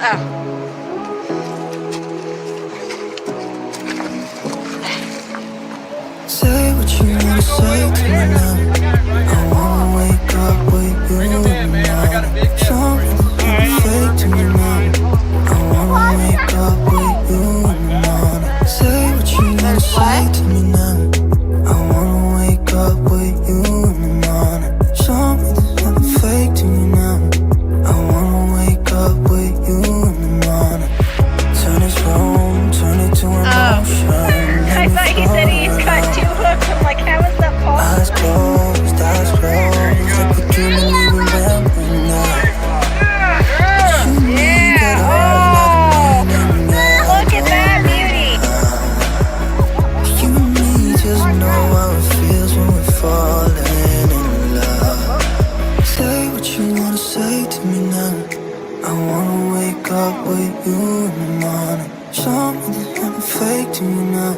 Say what you wanna say to me now. I wanna wake up with you in the morning. Something fake to me now. I wanna wake up with you in the morning. Say what you wanna say to me now. I wanna wake up with you in the morning. Something fake to me now. I wanna wake up with you in the morning. Turn this room, turn it to emotion. I thought he said he's got 2 hooks. I'm like, how is that possible? Eyes closed, eyes closed. Like we dreaming, even remembering now. Yeah! Oh! Look at that beauty! You and me just know how it feels when we're falling in love. Say what you wanna say to me now. I wanna wake up with you in the morning. Something fake to me now.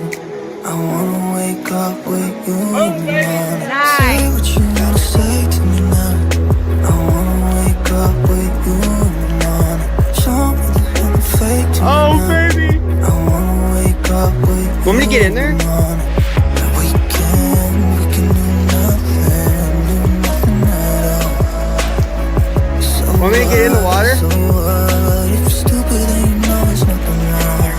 I wanna wake up with you in the morning. Say what you wanna say to me now. I wanna wake up with you in the morning. Something fake to me now. Baby! I wanna wake up with you. Want me to get in there? We can do nothing at all. So Want me to get in the water? So what? If you're stupid, then you know it's nothing wrong.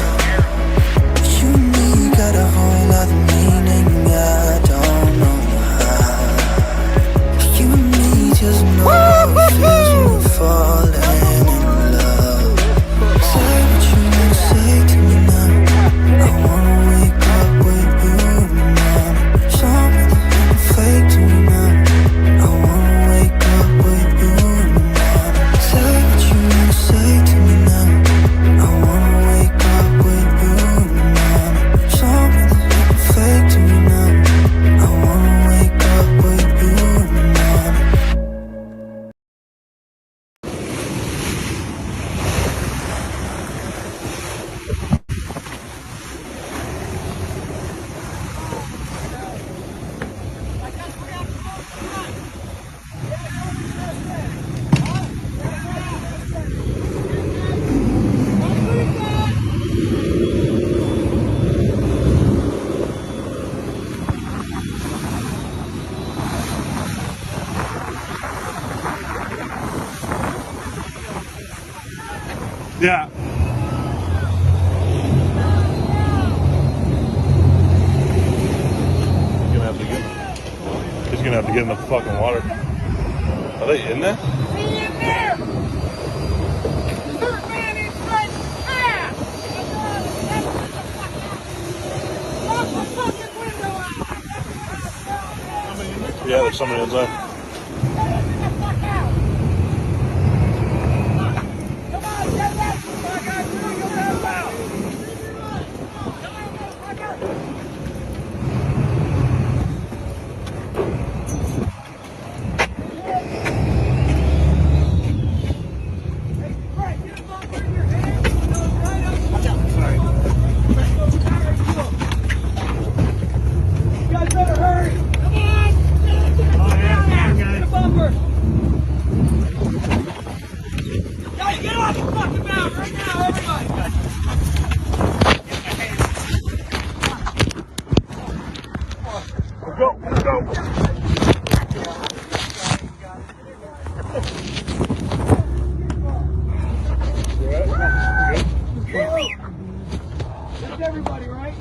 You and me got a whole other meaning, I don't know how. You and me just know how it feels when we're falling in love. Say what you wanna say to me now. I wanna wake up with you in the morning. Something fake to me now. I wanna wake up with you in the morning. Say what you wanna say to me now. I wanna wake up with you in the morning. Something fake to me now. I wanna wake up with you in the morning. Yeah. He's gonna have to get in the fucking water. Are they in there? Yeah, there's somebody inside.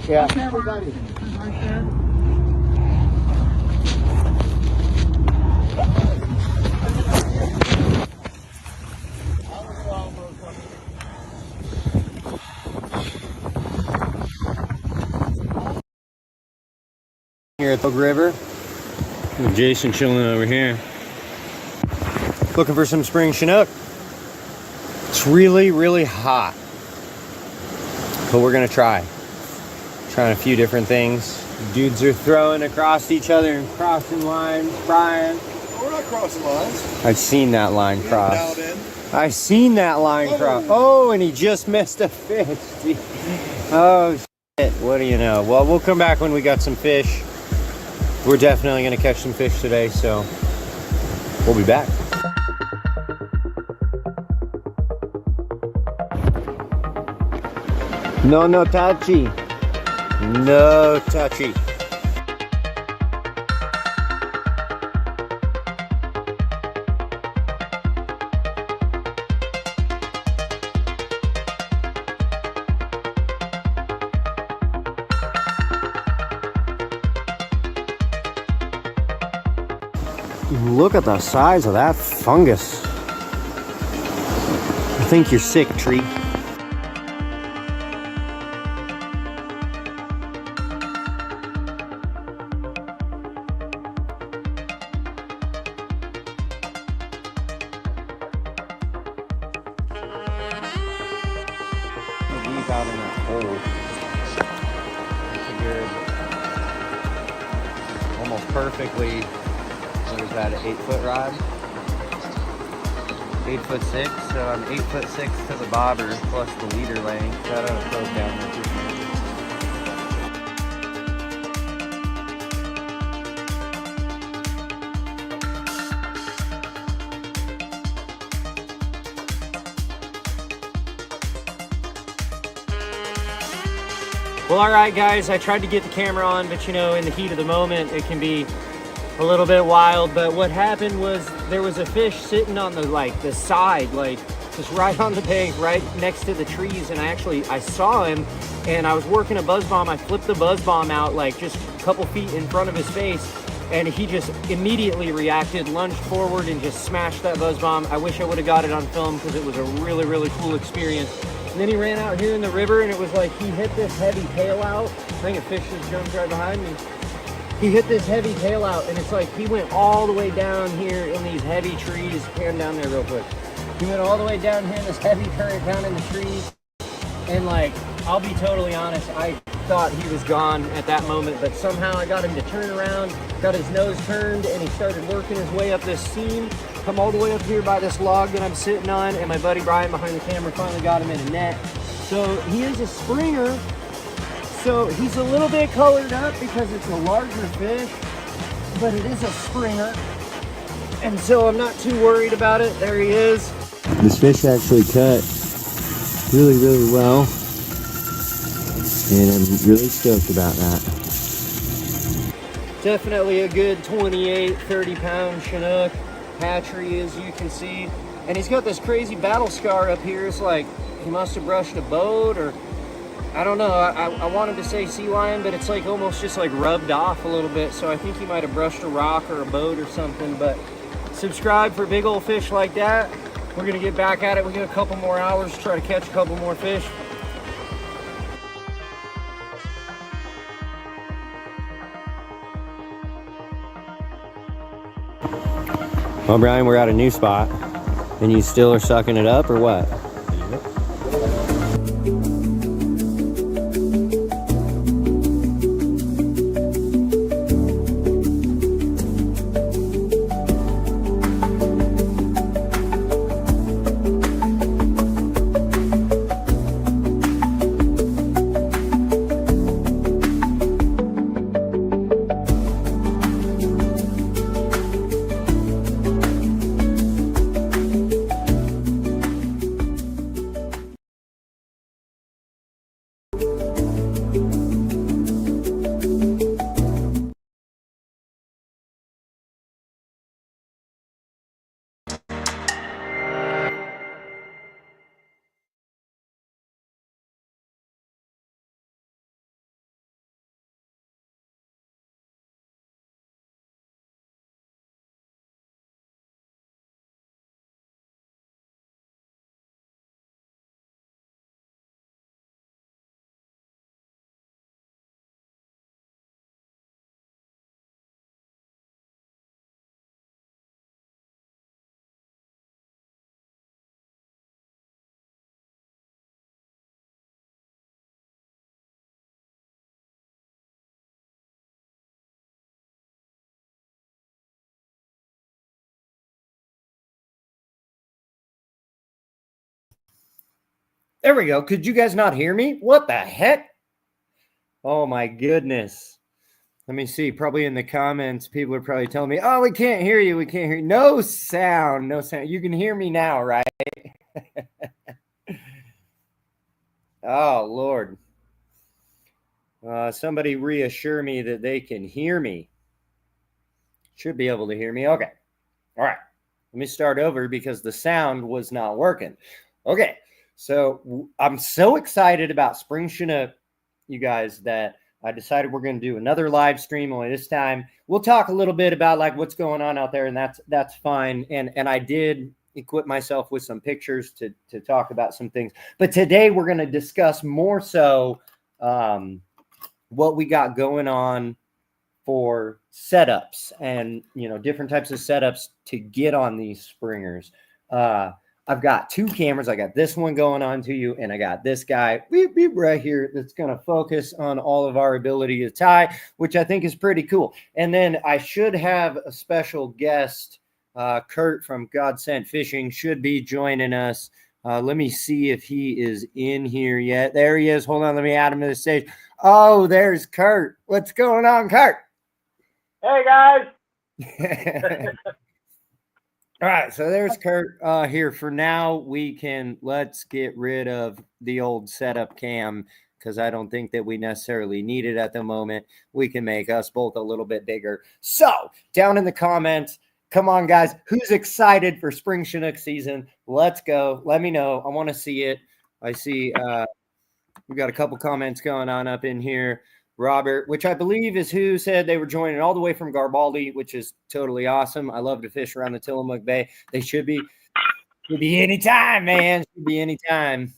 Yeah. Everybody. Here at the river. Jason chilling over here. Looking for some spring Chinook. It's really, really hot. But we're gonna try. Trying a few different things. Dudes are throwing across each other and crossing lines. Brian. Oh, we're not crossing lines. I've seen that line cross. I've seen that line cross. Oh, and he just missed a fish. Oh, shit. What do you know? Well, we'll come back when we got some fish. We're definitely going to catch some fish today, so we'll be back. No touchy. No touchy. Look at the size of that fungus. I think you're sick, tree. Deep out in that hole. That's a good, almost perfectly. What is that, an 8-foot rod? 8'6", so I'm 8'6" to the bobber plus the leader length. That ought to close down there too. Well, all right, guys, I tried to get the camera on, but you know, in the heat of the moment, it can be a little bit wild. But what happened was there was a fish sitting on the side, just right on the bank, right next to the trees. And I saw him, and I was working a buzz bomb. I flipped the buzz bomb out just a couple feet in front of his face, and he just immediately reacted, lunged forward, and just smashed that buzz bomb. I wish I would have got it on film because it was a really, really cool experience. And then he ran out here in the river, and it was like he hit this heavy tail out. I think a fish just jumped right behind me. He hit this heavy tail out, and it's like he went all the way down here in these heavy trees. Pan down there real quick. He went all the way down here in this heavy current down in the trees. And I'll be totally honest, I thought he was gone at that moment, but somehow I got him to turn around, got his nose turned, and he started working his way up this seam, come all the way up here by this log that I'm sitting on, and my buddy Brian behind the camera finally got him in a net. So he is a springer. So he's a little bit colored up because it's a larger fish, but it is a springer. And so I'm not too worried about it. There he is. This fish actually cut really, really well. And I'm really stoked about that. Definitely a good 28, 30 pound Chinook hatchery, as you can see. And he's got this crazy battle scar up here. It's like he must have brushed a boat, or I don't know. I wanted to say sea lion, but it's almost just rubbed off a little bit. So I think he might have brushed a rock or a boat or something. But subscribe for big old fish like that. We're gonna get back at it. We got a couple more hours to try to catch a couple more fish. Well, Brian, we're at a new spot, and you still are sucking it up, or what? There we go. Could you guys not hear me? What the heck? Oh my goodness. Let me see. Probably in the comments, people are probably telling me, oh, we can't hear you. We can't hear you. No sound. No sound. You can hear me now, right? Oh, Lord. Somebody reassure me that they can hear me. Should be able to hear me. Okay. All right. Let me start over because the sound was not working. Okay. So I'm so excited about Spring Chinook, you guys, that I decided we're going to do another live stream. Only this time we'll talk a little bit about like what's going on out there, and that's fine. And I did equip myself with some pictures to talk about some things. But today we're going to discuss more so what we got going on for setups and different types of setups to get on these springers. I've got two cameras. I got this one going on to you, and I got this guy beep, beep, right here that's going to focus on all of our ability to tie, which I think is pretty cool. And then I should have a special guest. Kurt from Godsent Fishing should be joining us. Let me see if he is in here yet. There he is. Hold on. Let me add him to the stage. Oh, there's Kurt. What's going on, Kurt? Hey, guys. All right, so there's Kurt here. For now, let's get rid of the old setup cam because I don't think that we necessarily need it at the moment. We can make us both a little bit bigger. So down in the comments, come on, guys, who's excited for Spring Chinook season? Let's go. Let me know. I want to see it. I see we got a couple comments going on up in here. Robert, which I believe is who said they were joining all the way from Garibaldi, which is totally awesome. I love to fish around the Tillamook Bay. They should be anytime, man. Should be anytime.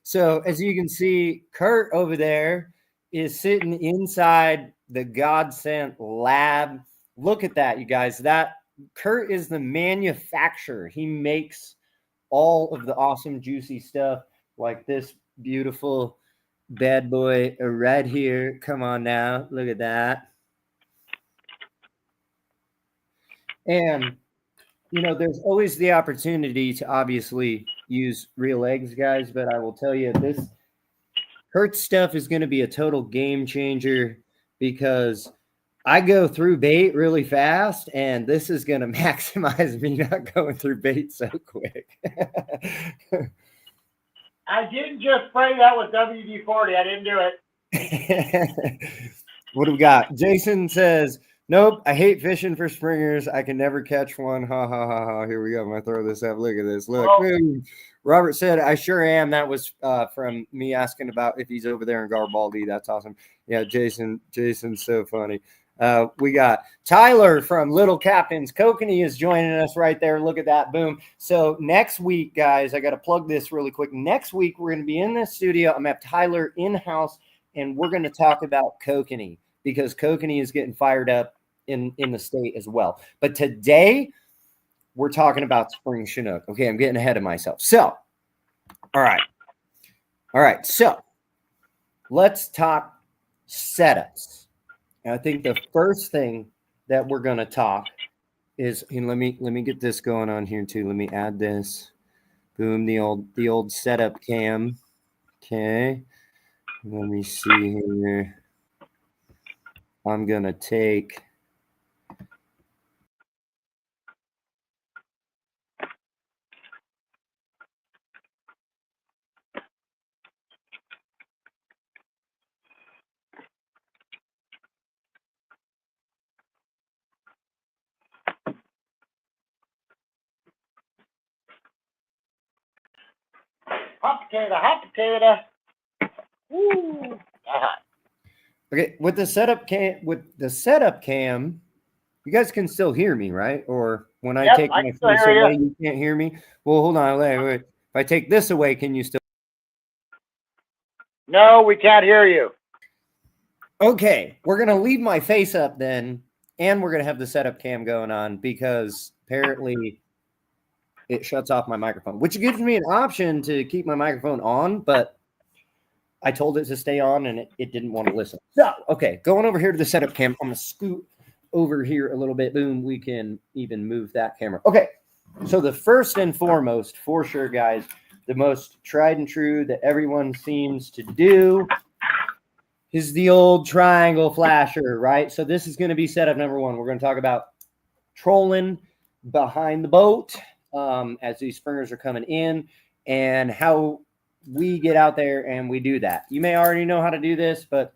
So as you can see, Kurt over there is sitting inside the Godsent lab. Look at that, you guys. That Kurt is the manufacturer. He makes all of the awesome, juicy stuff like this beautiful bad boy right here. Come on now. Look at that. And, there's always the opportunity to obviously use real eggs, guys. But I will tell you, this Kurt stuff is going to be a total game changer because I go through bait really fast, and this is going to maximize me not going through bait so quick. I didn't just spray that with WD-40. I didn't do it. What do we got? Jason says, nope, I hate fishing for springers. I can never catch one. Ha, ha, ha, ha. Here we go. I'm going to throw this up. Look at this. Look. Oh. Robert said, I sure am. That was from me asking about if he's over there in Garibaldi. That's awesome. Yeah, Jason's so funny. We got Tyler from Little Captain's Kokanee is joining us right there. Look at that. Boom. So next week, guys, I got to plug this really quick. Next week, we're going to be in the studio. I'm going to have Tyler in-house, and we're going to talk about Kokanee because Kokanee is getting fired up in the state as well. But today, we're talking about Spring Chinook. Okay, I'm getting ahead of myself. So, all right. So, let's talk setups. And I think the first thing that we're going to talk is, and let me get this going on here too. Let me add this. Boom, the old setup cam. Okay. Let me see here. I'm going to take Hot potato. Woo. Okay, with the setup cam, you guys can still hear me, right? Or when I take my face away, you can't hear me? Well, hold on, wait. If I take this away, can you still? No, we can't hear you. Okay, we're going to leave my face up then, and we're going to have the setup cam going on because apparently it shuts off my microphone, which gives me an option to keep my microphone on, but I told it to stay on, and it didn't want to listen. So, okay, going over here to the setup cam. I'm going to scoot over here a little bit. Boom, we can even move that camera. Okay, so the first and foremost, for sure, guys, the most tried and true that everyone seems to do is the old triangle flasher, right? So this is going to be setup number one. We're going to talk about trolling behind the boat as these springers are coming in and how we get out there and we do that. You may already know how to do this, but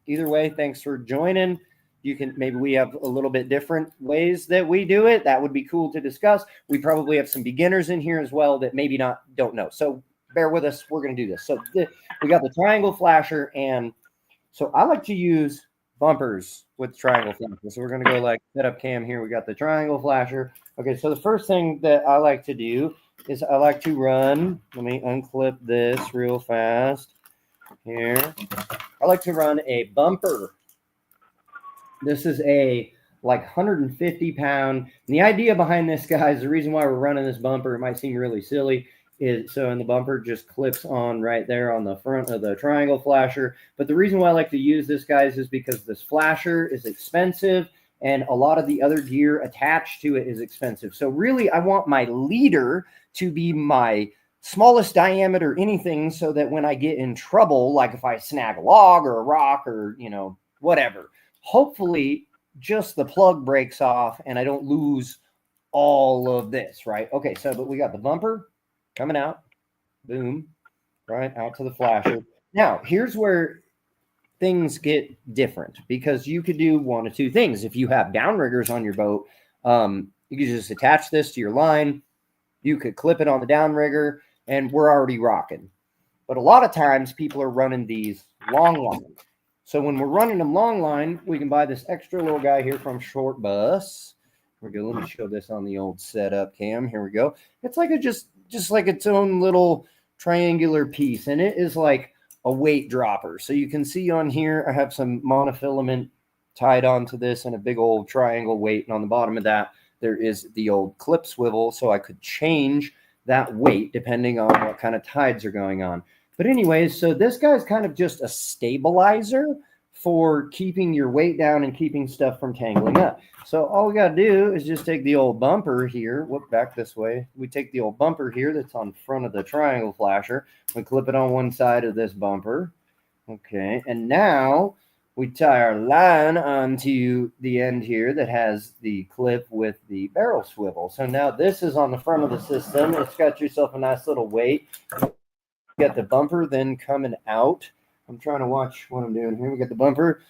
either way, thanks for joining. You can maybe we have a little bit different ways that we do it. That would be cool to discuss. We probably have some beginners in here as well that maybe don't know. So bear with us. We're going to do this. So we got the triangle flasher, and so I like to use bumpers with triangle flasher. So we're going to go like setup cam here. We got the triangle flasher. Okay, so the first thing that I like to do is I like to run. Let me unclip this real fast here. I like to run a bumper. This is a like 150 pound. And the idea behind this, guys, the reason why we're running this bumper, it might seem really silly, is so, and the bumper just clips on right there on the front of the triangle flasher. But the reason why I like to use this, guys, is because this flasher is expensive and a lot of the other gear attached to it is expensive. So really, I want my leader to be my smallest diameter anything, so that when I get in trouble, like if I snag a log or a rock or, you know, whatever, hopefully just the plug breaks off and I don't lose all of this, right? Okay, so but we got the bumper coming out, boom, right out to the flasher. Now, here's where things get different, because you could do one of two things. If you have downriggers on your boat, you could just attach this to your line. You could clip it on the downrigger, and we're already rocking. But a lot of times people are running these long lines. So when we're running them long line, we can buy this extra little guy here from Short Bus. Here we go. Let me show this on the old setup cam. Here we go. It's like a just like its own little triangular piece, and it is like a weight dropper. So you can see on here, I have some monofilament tied onto this and a big old triangle weight. And on the bottom of that, there is the old clip swivel. So I could change that weight depending on what kind of tides are going on. But anyways, so this guy's kind of just a stabilizer for keeping your weight down and keeping stuff from tangling up. So all we got to do is just take the old bumper here. Whoop, back this way. We take the old bumper here that's on front of the triangle flasher. We clip it on one side of this bumper. Okay, and now we tie our line onto the end here that has the clip with the barrel swivel. So now this is on the front of the system. It's got yourself a nice little weight. You got the bumper then coming out. I'm trying to watch what I'm doing here. We got the bumper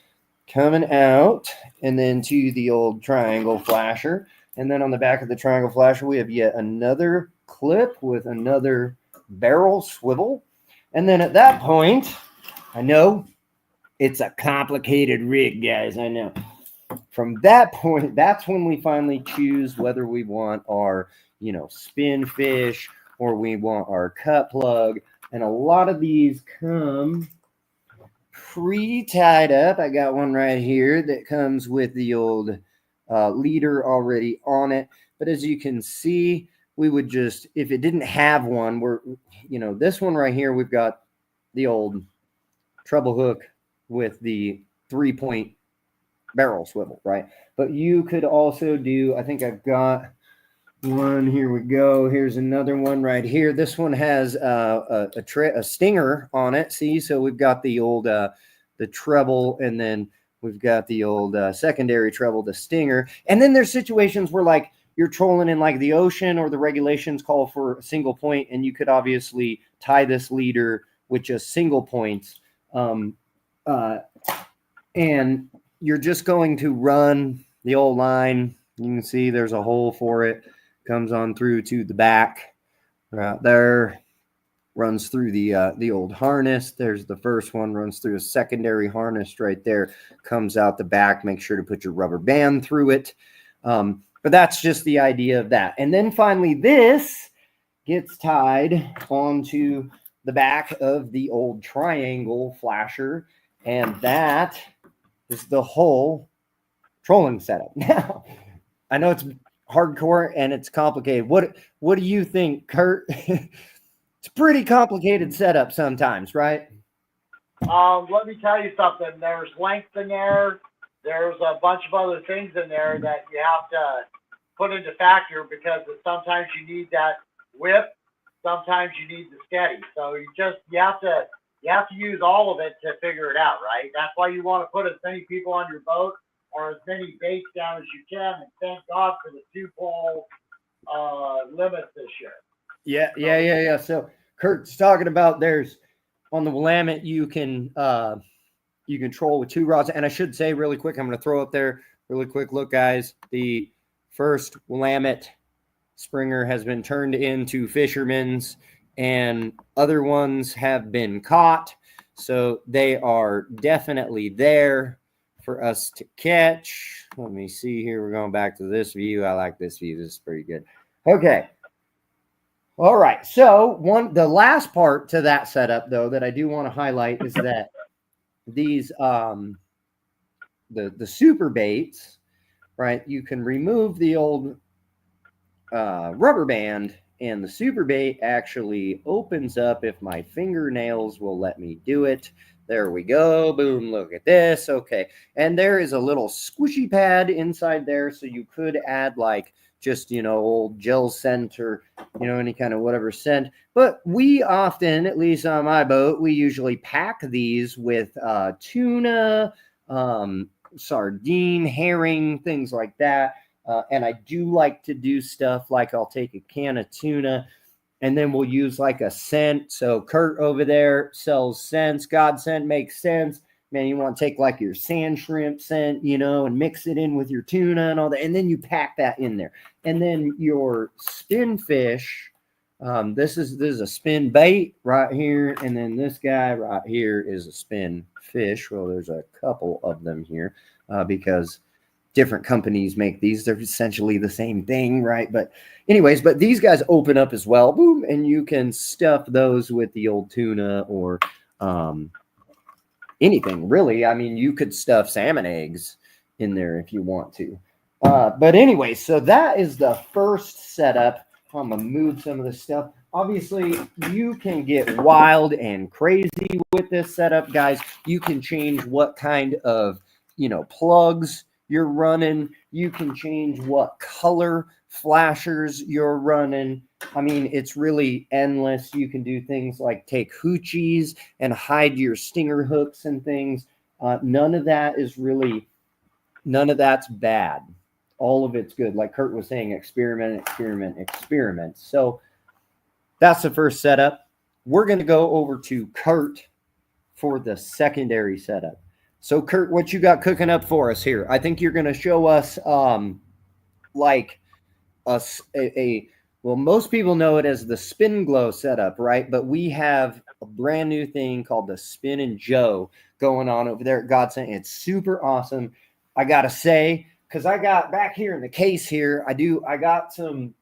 coming out and then to the old triangle flasher. And then on the back of the triangle flasher, we have yet another clip with another barrel swivel. And then at that point, I know it's a complicated rig, guys. I know. From that point, that's when we finally choose whether we want our, you know, spin fish or we want our cut plug. And a lot of these come pre-tied up. I got one right here that comes with the old leader already on it. But as you can see, we would just, if it didn't have one, we're, you know, this one right here, we've got the old treble hook with the 3-point barrel swivel, right? But you could also do, I think I've got one. Here we go. Here's another one right here. This one has a stinger on it. See, so we've got the old the treble, and then we've got the old secondary treble, the stinger. And then there's situations where like you're trolling in like the ocean, or the regulations call for a single point, and you could obviously tie this leader with just single points. And you're just going to run the old line. You can see there's a hole for it. Comes on through to the back right there, runs through the old harness. There's the first one, runs through a secondary harness right there, comes out the back. Make sure to put your rubber band through it. But that's just the idea of that. And then finally, this gets tied onto the back of the old triangle flasher, and that is the whole trolling setup. Now, I know it's hardcore and it's complicated. What do you think, Kurt? It's a pretty complicated setup sometimes, right? Let me tell you something. There's length in there. There's a bunch of other things in there that you have to put into factor, because sometimes you need that whip, sometimes you need the steady. So you have to use all of it to figure it out, right? That's why you want to put as many people on your boat or as many baits down as you can, and thank God for the 2-pole limit this year. Yeah. So Kurt's talking about there's on the Willamette you can troll with 2 rods. And I should say really quick, I'm going to throw up there really quick. Look, guys, the first Willamette Springer has been turned into fishermen's, and other ones have been caught. So they are definitely there for us to catch. Let me see here. We're going back to this view. I like this view. This is pretty good. Okay. All right. So the last part to that setup, though, that I do want to highlight is that these the super baits, right? You can remove the old rubber band, and the super bait actually opens up if my fingernails will let me do it. There we go. Boom. Look at this. Okay. And there is a little squishy pad inside there. So you could add like just, old gel scent or, any kind of whatever scent. But we often, at least on my boat, we usually pack these with tuna, sardine, herring, things like that. And I do like to do stuff like I'll take a can of tuna and then we'll use like a scent. So Kurt over there sells scents. God scent makes sense. Man, you want to take like your sand shrimp scent, and mix it in with your tuna and all that. And then you pack that in there. And then your spin fish, this is a spin bait right here. And then this guy right here is a spin fish. Well, there's a couple of them here because different companies make these. They're essentially the same thing, right? But anyways, these guys open up as well. Boom. And you can stuff those with the old tuna or anything, really. I mean, you could stuff salmon eggs in there if you want to. But anyway, so that is the first setup. I'm going to move some of this stuff. Obviously, you can get wild and crazy with this setup, guys. You can change what kind of, plugs you're running. You can change what color flashers you're running. I mean, it's really endless. You can do things like take hoochies and hide your stinger hooks and things. None of that's bad. All of it's good. Like Kurt was saying, experiment. So that's the first setup. We're going to go over to Kurt for the secondary setup. So, Kurt, what you got cooking up for us here? I think you're going to show us well, most people know it as the Spin Glow setup, right? But we have a brand new thing called the Spin and Joe going on over there at Godsend. It's super awesome. I got to say, because I got back here in the case here, I got some,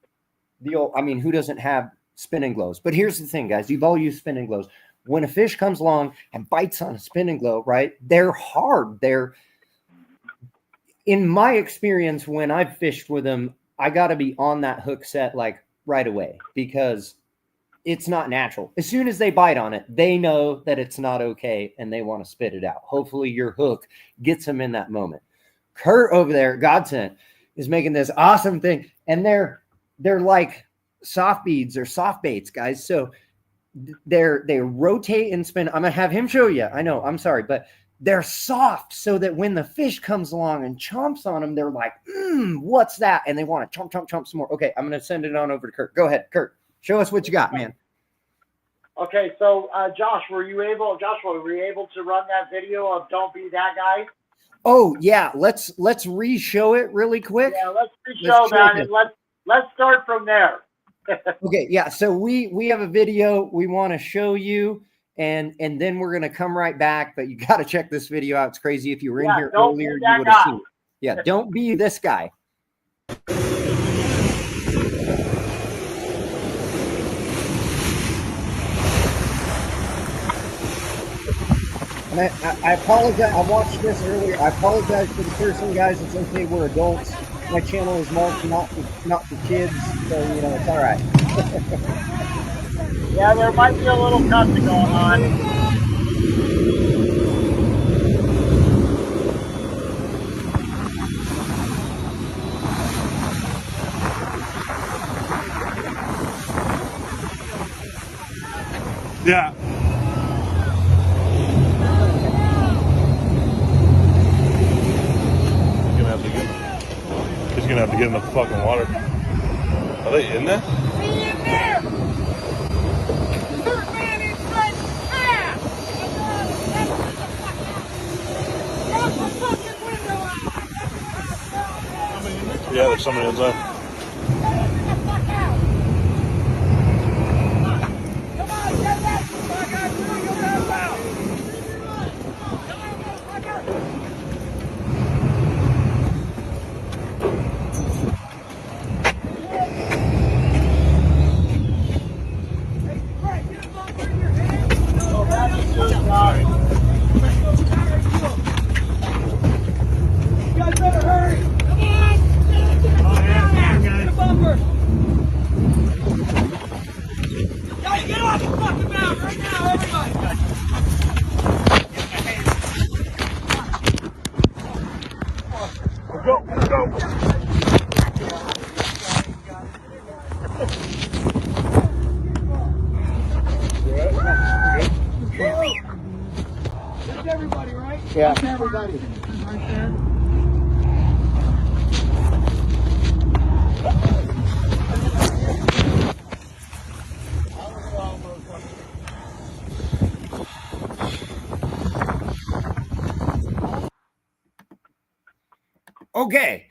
who doesn't have Spin and Glows? But here's the thing, guys. You've all used Spin and Glows. When a fish comes along and bites on a Spin and Glow, right? They're hard. In my experience, when I've fished with them, I got to be on that hook set like right away because it's not natural. As soon as they bite on it, they know that it's not okay and they want to spit it out. Hopefully your hook gets them in that moment. Kurt over there at Godsend is making this awesome thing. And they're like soft beads or soft baits, guys. So they rotate and spin. I'm going to have him show you. I know, I'm sorry, but they're soft so that when the fish comes along and chomps on them, they're like, what's that? And they want to chomp some more. Okay, I'm going to send it on over to Kurt. Go ahead, Kurt. Show us what you got, man. Okay, so Josh, were you able to run that video of Don't Be That Guy? Oh, yeah. Let's re-show it really quick. Yeah, let's re-show that and let's start from there. Okay, yeah. So we have a video we want to show you, and then we're gonna come right back. But you got to check this video out. It's crazy. If you were in here earlier, you would have seen it. Yeah, don't be this guy. And I apologize. I watched this earlier. I apologize for the cursing, guys. It's okay. We're adults. My channel is marked not for kids, so it's all right. Yeah, there might be a little cussing going on. Yeah. He's gonna have to get in the fucking water. Are they in there? Yeah, there's somebody inside. Yeah. Everybody. Okay,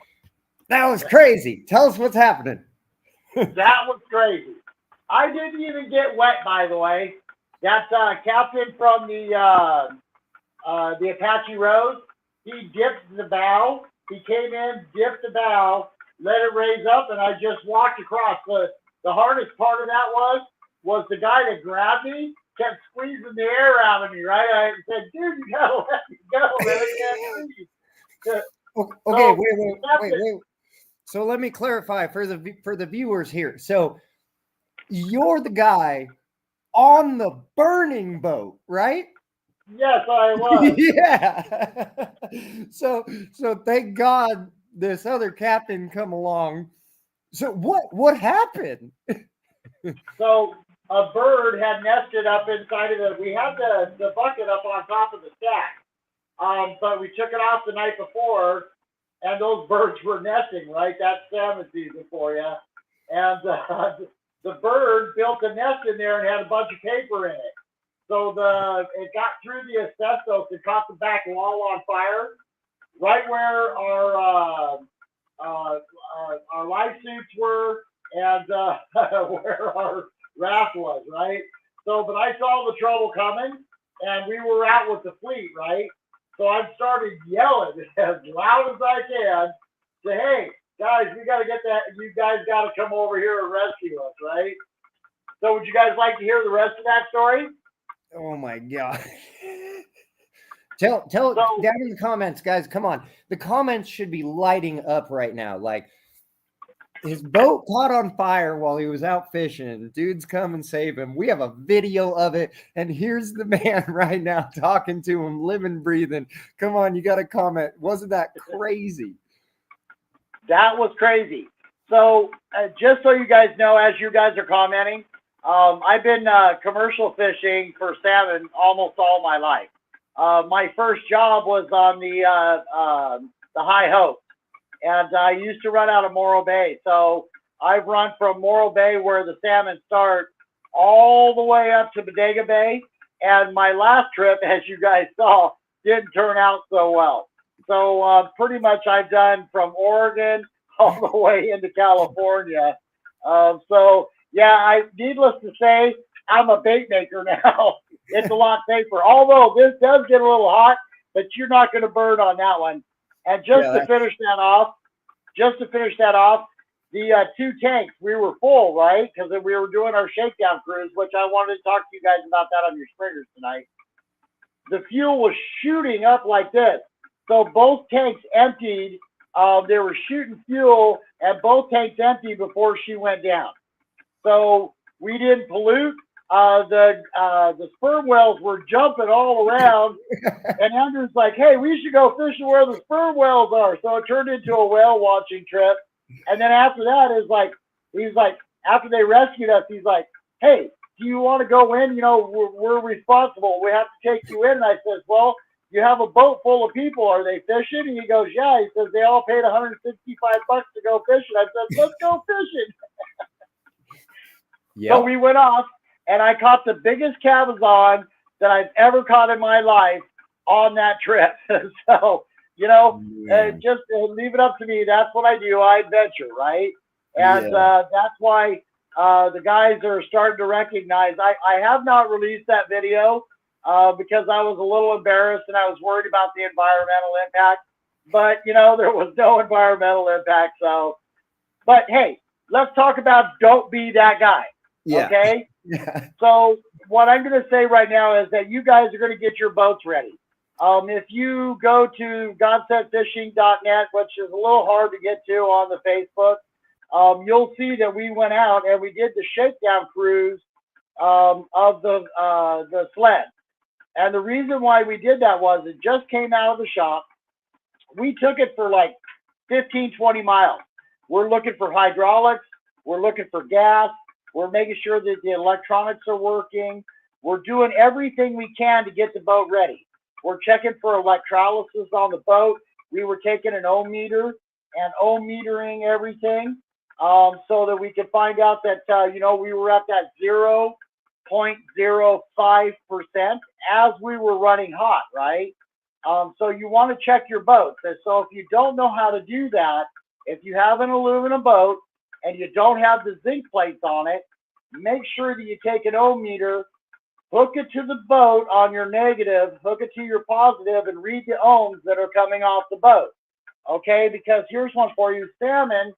that was crazy. Tell us what's happening. That was crazy. I didn't even get wet, by the way. That captain from the Apache Rose, he dipped the bow. He came in, dipped the bow, let it raise up, and I just walked across. The hardest part of that was the guy that grabbed me kept squeezing the air out of me, right? I said, dude, you gotta let me go, man. I can't breathe. Okay, wait. So let me clarify for the viewers here. So you're the guy on the burning boat, right? Yes, I was. Yeah. So thank God this other captain come along. So what happened? So a bird had nested up inside of we had the bucket up on top of the stack. But we took it off the night before, and those birds were nesting, right? That's salmon season for you. And the bird built a nest in there and had a bunch of paper in it. So it got through the asbestos and caught the back wall on fire, right where our life suits were and where our raft was, right? So, but I saw the trouble coming, and we were out with the fleet, right? So I started yelling as loud as I can, say, hey, guys, we got to get that. You guys got to come over here and rescue us, right? So would you guys like to hear the rest of that story? Oh my God. Tell down in the comments, guys. Come on. The comments should be lighting up right now. Like, his boat caught on fire while he was out fishing. Dudes come and save him. We have a video of it. And here's the man right now talking to him, living, breathing. Come on, you got to comment. Wasn't that crazy? That was crazy. So just so you guys know, as you guys are commenting, I've been commercial fishing for salmon almost all my life. My first job was on the High Hope, and I used to run out of Morro Bay. So I've run from Morro Bay, where the salmon start, all the way up to Bodega Bay. And my last trip, as you guys saw, didn't turn out so well. So pretty much I've done from Oregon all the way into California. So yeah, needless to say, I'm a bait maker now. It's a lot safer. Although this does get a little hot, but you're not going to burn on that one. And just to finish that off, the 2 tanks, we were full, right? Because we were doing our shakedown cruise, which I wanted to talk to you guys about that on your springers tonight. The fuel was shooting up like this. So both tanks emptied. They were shooting fuel, and both tanks emptied before she went down. So we didn't pollute. The sperm whales were jumping all around, and Andrew's like, hey, we should go fishing where the sperm whales are. So it turned into a whale watching trip. And then after that he's like, after they rescued us, he's like, hey, do you want to go in? You know, we're responsible. We have to take you in. And I says, well, you have a boat full of people. Are they fishing? And he goes, yeah. He says, they all paid $165 to go fishing. I said, let's go fishing. Yep. So we went off, and I caught the biggest cabezon that I've ever caught in my life on that trip. So Just leave it up to me. That's what I do. I adventure, right? And that's why the guys are starting to recognize. I have not released that video because I was a little embarrassed and I was worried about the environmental impact. But, there was no environmental impact. So, but hey, let's talk about don't be that guy. Yeah. Okay? Yeah. So what I'm going to say right now is that you guys are going to get your boats ready. If you go to godsetfishing.net, which is a little hard to get to on the Facebook, you'll see that we went out and we did the shakedown cruise of the sled. And the reason why we did that was it just came out of the shop. We took it for like 15, 20 miles. We're looking for hydraulics. We're looking for gas. We're making sure that the electronics are working. We're doing everything we can to get the boat ready. We're checking for electrolysis on the boat. We were taking an ohm meter and ohm metering everything so that we could find out that, we were at that 0.05% as we were running hot, right? So you want to check your boat. So if you don't know how to do that, if you have an aluminum boat and you don't have the zinc plates on it, make sure that you take an ohm meter, hook it to the boat on your negative, hook it to your positive, and read the ohms that are coming off the boat. Okay, because here's one for you. Salmon,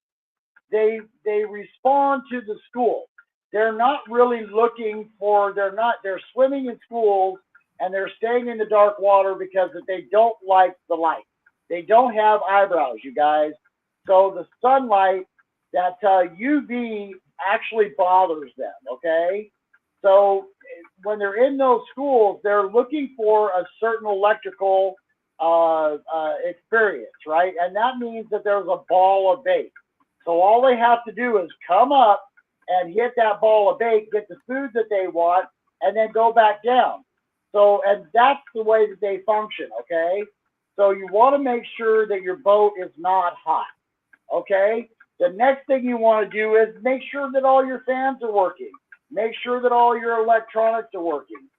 they respond to the school. They're not really looking for, they're swimming in schools and they're staying in the dark water because they don't like the light. They don't have eyebrows, you guys. So the sunlight, that UV actually bothers them, okay? So when they're in those schools, they're looking for a certain electrical experience, right? And that means that there's a ball of bait. So all they have to do is come up and hit that ball of bait, get the food that they want, and then go back down. So, and that's the way that they function, okay? So you want to make sure that your boat is not hot, okay? The next thing you want to do is make sure that all your fans are working. Make sure that all your electronics are working.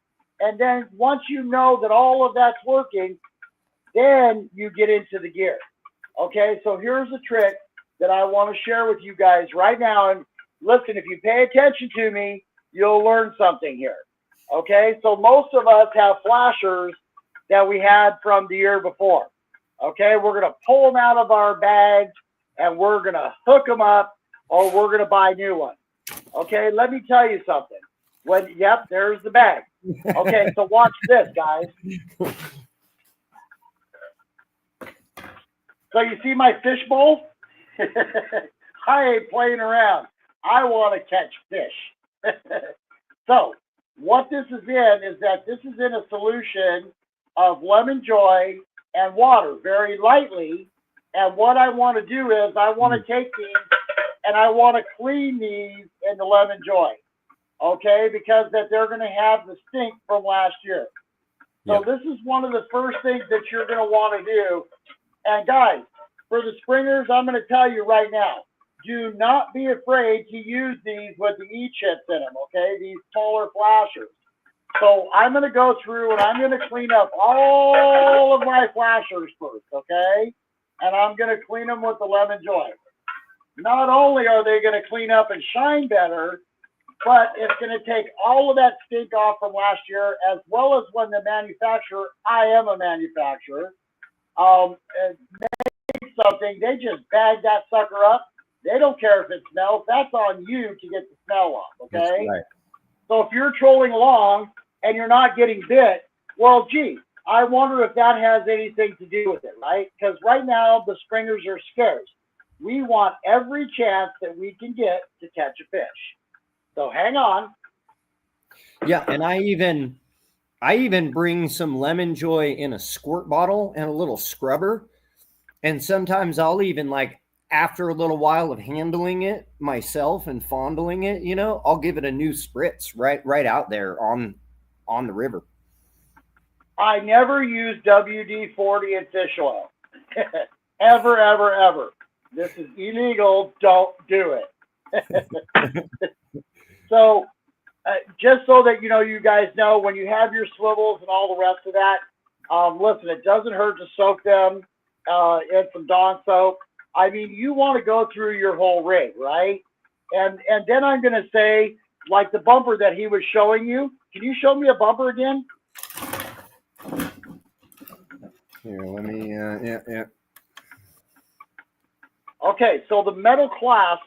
And then once you know that all of that's working, then you get into the gear. Okay, so here's a trick that I want to share with you guys right now. And listen, if you pay attention to me, you'll learn something here. Okay, so most of us have flashers that we had from the year before. Okay, we're going to pull them out of our bags and we're going to hook them up, or we're going to buy new ones. Okay, let me tell you something. Yep, there's the bag. Okay, so watch this, guys. So you see my fish bowl? I ain't playing around. I want to catch fish. So what this is in is that this is in a solution of lemon joy and water very lightly. And what I want to do is I want to take these and I want to clean these in the lemon joy. Okay, because that they're going to have the stink from last year. So This is one of the first things that you're going to want to do. And guys, for the springers, I'm going to tell you right now, do not be afraid to use these with the E-chips in them, okay? These smaller flashers. So I'm going to go through and I'm going to clean up all of my flashers first, okay? And I'm going to clean them with the lemon joy. Not only are they going to clean up and shine better, but it's going to take all of that stink off from last year, as well as when the manufacturer, I am a manufacturer, makes something, they just bag that sucker up. They don't care if it smells. That's on you to get the smell off, okay? Right. So if you're trolling along and you're not getting bit, well, gee, I wonder if that has anything to do with it, right? Because right now the springers are scarce. We want every chance that we can get to catch a fish. So hang on. Yeah, and I even bring some lemon joy in a squirt bottle and a little scrubber. And sometimes I'll even, like, after a little while of handling it myself and fondling it, I'll give it a new spritz right out there on the river. I never use WD-40 in fish oil. Ever, ever, ever. This is illegal. Don't do it. So just so that, you guys know, when you have your swivels and all the rest of that, listen, it doesn't hurt to soak them and some Dawn soap. I mean, you want to go through your whole rig, right? And then I'm going to say, like the bumper that he was showing you. Can you show me a bumper again? Here, let me, yeah. Okay, so the metal clasp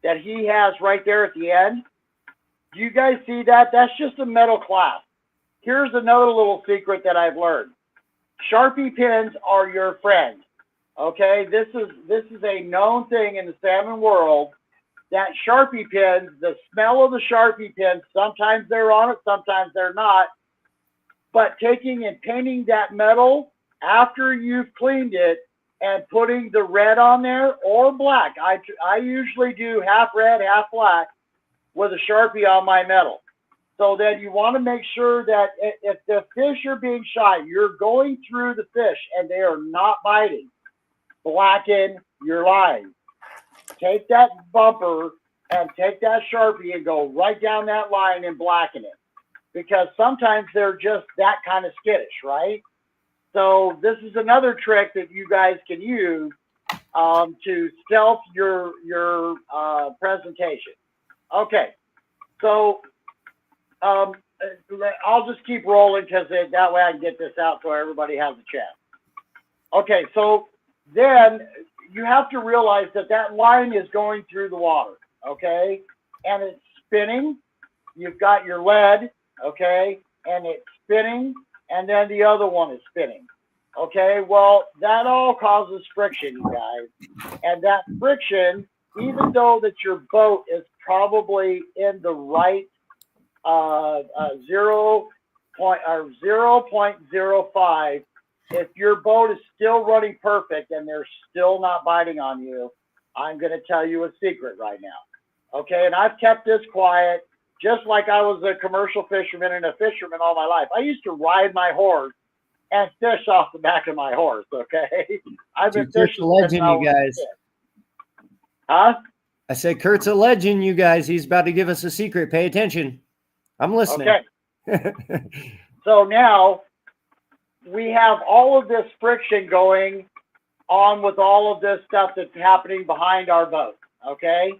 that he has right there at the end, do you guys see that? That's just a metal clasp. Here's another little secret that I've learned. Sharpie pins are your friend. Okay, this is a known thing in the salmon world that Sharpie pins, the smell of the Sharpie pins, sometimes they're on it, sometimes they're not. But taking and painting that metal after you've cleaned it and putting the red on there or black. I usually do half red, half black with a Sharpie on my metal. So then you want to make sure that if the fish are being shot, you're going through the fish and they are not biting. Blacken your line. Take that bumper and take that Sharpie and go right down that line and blacken it. Because sometimes they're just that kind of skittish, right? So this is another trick that you guys can use to stealth your presentation. Okay, so I'll just keep rolling because that way I can get this out so everybody has a chance. Okay, so then you have to realize that that line is going through the water, okay? And it's spinning. You've got your lead, okay? And it's spinning, and then the other one is spinning. Okay, well, that all causes friction, you guys. And that friction, even though that your boat is probably in the right 0.05, if your boat is still running perfect and they're still not biting on you, I'm going to tell you a secret right now. Okay, and I've kept this quiet just like I was a commercial fisherman and a fisherman all my life. I used to ride my horse and fish off the back of my horse, okay? I've been Kurt's fishing a legend, you guys. Huh? I said, Kurt's a legend, you guys. He's about to give us a secret. Pay attention. I'm listening. Okay. So now we have all of this friction going on with all of this stuff that's happening behind our boat, okay?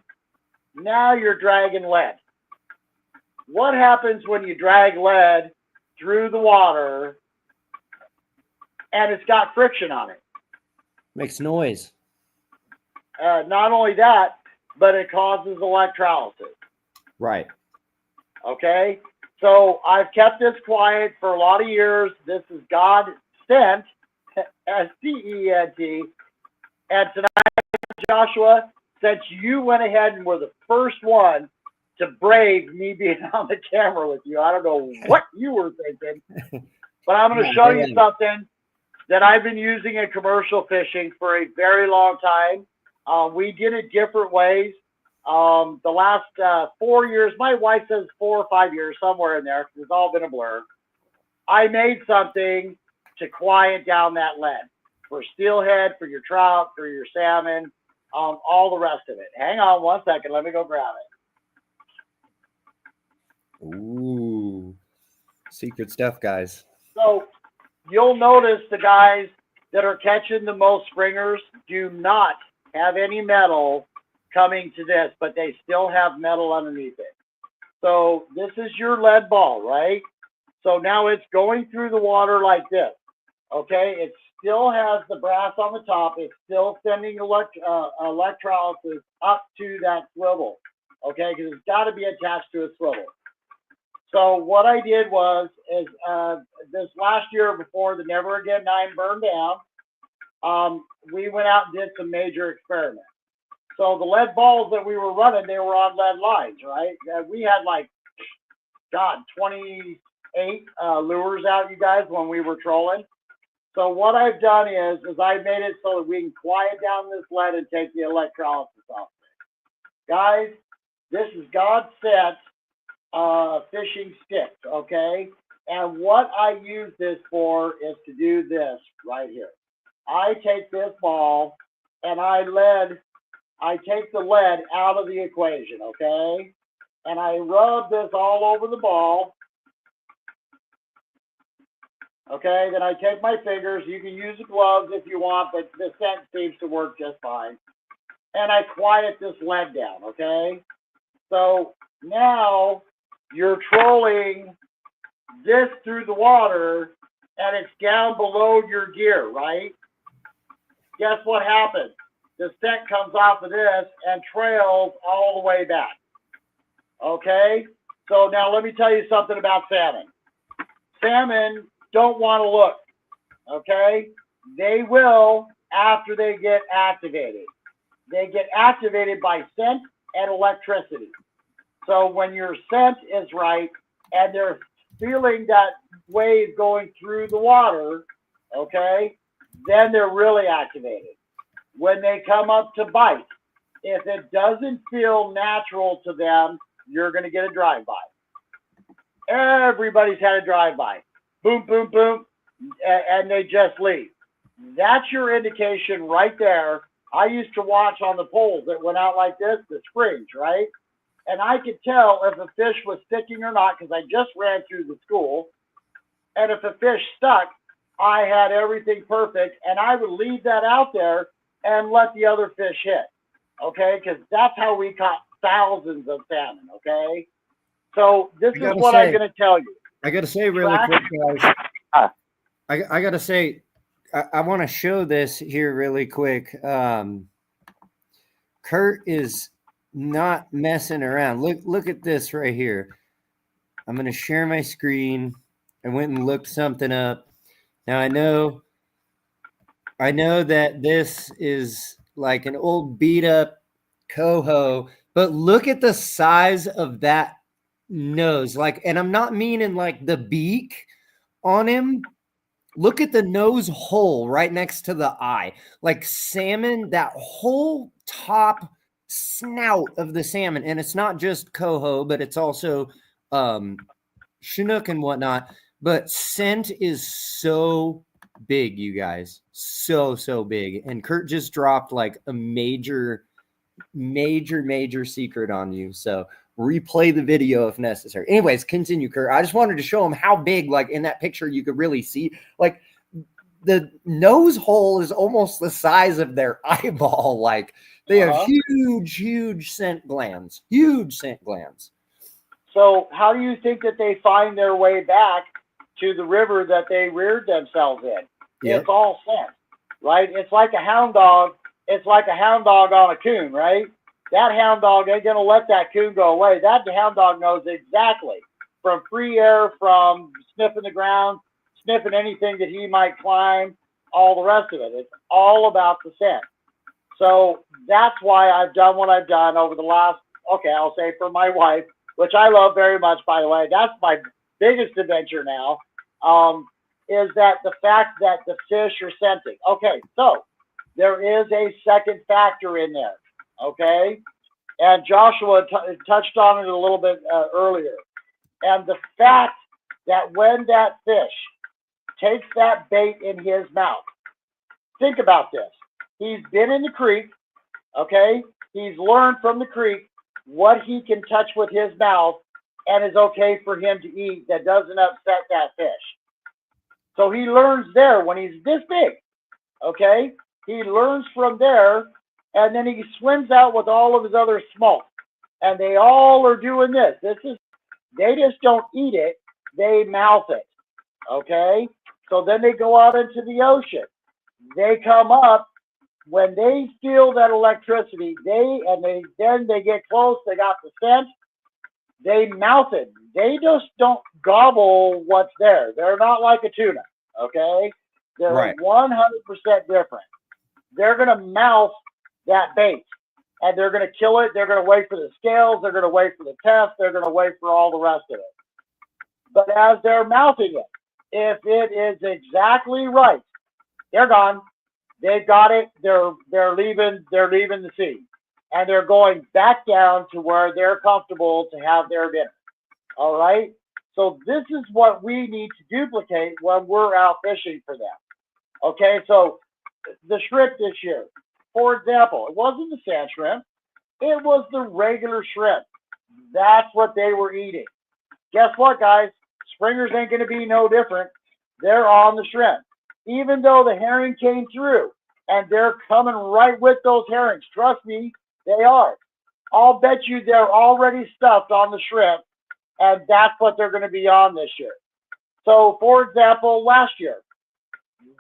Now you're dragging lead. What happens when you drag lead through the water and it's got friction on it? Makes noise. Not only that, but it causes electrolysis. Right. Okay? So I've kept this quiet for a lot of years. This is God sent, S-T-E-N-T. And tonight, Joshua, since you went ahead and were the first one to brave me being on the camera with you, I don't know what you were thinking, but I'm going to show you something that I've been using in commercial fishing for a very long time. We did it different ways. The last 4 years, my wife says 4 or 5 years, somewhere in there, because it's all been a blur. I made something to quiet down that lead for steelhead, for your trout, for your salmon, all the rest of it. Hang on one second. Let me go grab it. Ooh, secret stuff, guys. So you'll notice the guys that are catching the most springers do not have any metal coming to this, but they still have metal underneath it. So this is your lead ball, right? So now it's going through the water like this, okay? It still has the brass on the top. It's still sending electrolysis up to that swivel, okay? Because it's got to be attached to a swivel. So what I did is this last year before the Never Again 9 burned down, we went out and did some major experiments. So the lead balls that we were running, they were on lead lines, right? We had 28 lures out, you guys, when we were trolling. So what I've done is I made it so that we can quiet down this lead and take the electrolysis off of it. Guys, this is God sent fishing sticks, okay? And what I use this for is to do this right here. I take this ball and I take the lead out of the equation, okay? And I rub this all over the ball. Okay, then I take my fingers. You can use the gloves if you want, but the scent seems to work just fine. And I quiet this lead down, okay? So now you're trolling this through the water and it's down below your gear, right? Guess what happens? The scent comes off of this and trails all the way back. Okay? So now let me tell you something about salmon. Salmon don't want to look, okay? They will after they get activated. They get activated by scent and electricity. So when your scent is right and they're feeling that wave going through the water, okay, then they're really activated. When they come up to bite, if it doesn't feel natural to them, you're going to get a drive-by. Everybody's had a drive-by. Boom, boom, boom, and they just leave. That's your indication right there. I used to watch on the poles that went out like this, the springs, right? And I could tell if a fish was sticking or not because I just ran through the school. And if a fish stuck, I had everything perfect, and I would leave that out there and let the other fish hit, okay? Because that's how we caught thousands of salmon, okay? So this is what I'm going to tell you. I got to say really quick, guys. I got to say, I want to show this here really quick. Kurt is not messing around. Look at this right here. I'm going to share my screen. I went and looked something up. Now I know that this is like an old beat up coho, but look at the size of that nose. Like, and I'm not meaning like the beak on him. Look at the nose hole right next to the eye. Like salmon, that whole top snout of the salmon, and it's not just coho, but it's also Chinook and whatnot. But scent is so big, you guys. So big. And Kurt just dropped like a major secret on you. So replay the video if necessary. Anyways, continue, Kurt. I just wanted to show him how big, like in that picture, you could really see, like the nose hole is almost the size of their eyeball. Like they have huge scent glands. Huge scent glands. So how do you think that they find their way back to the river that they reared themselves in? Yep. It's all scent, right? It's like a hound dog. It's like a hound dog on a coon, right? That hound dog ain't going to let that coon go away. That hound dog knows exactly from free air, from sniffing the ground, sniffing anything that he might climb, all the rest of it. It's all about the scent. So that's why I've done what I've done over the last, okay, I'll say for my wife, which I love very much, by the way. That's my biggest adventure now, is that the fact that the fish are scenting. Okay, so there is a second factor in there, okay? And Joshua touched on it a little bit earlier. And the fact that when that fish takes that bait in his mouth, think about this. He's been in the creek, okay? He's learned from the creek what he can touch with his mouth and is okay for him to eat that doesn't upset that fish. So he learns there when he's this big, okay? He learns from there, and then he swims out with all of his other smoke. And they all are doing this. They just don't eat it, they mouth it, okay? So then they go out into the ocean. They come up. When they feel that electricity, then they get close, they got the scent, they mouth it. They just don't gobble what's there. They're not like a tuna, okay? They're right. 100% different. They're going to mouth that bait, and they're going to kill it. They're going to wait for the scales. They're going to wait for the test. They're going to wait for all the rest of it. But as they're mouthing it, if it is exactly right, they're gone. They've got it. They're leaving the sea, and they're going back down to where they're comfortable to have their dinner. All right. So this is what we need to duplicate when we're out fishing for them. Okay. So the shrimp this year, for example, it wasn't the sand shrimp. It was the regular shrimp. That's what they were eating. Guess what, guys? Springers ain't going to be no different. they're on the shrimp. Even though the herring came through, and they're coming right with those herrings. Trust me, they are. I'll bet you they're already stuffed on the shrimp, and that's what they're going to be on this year. So, for example, last year,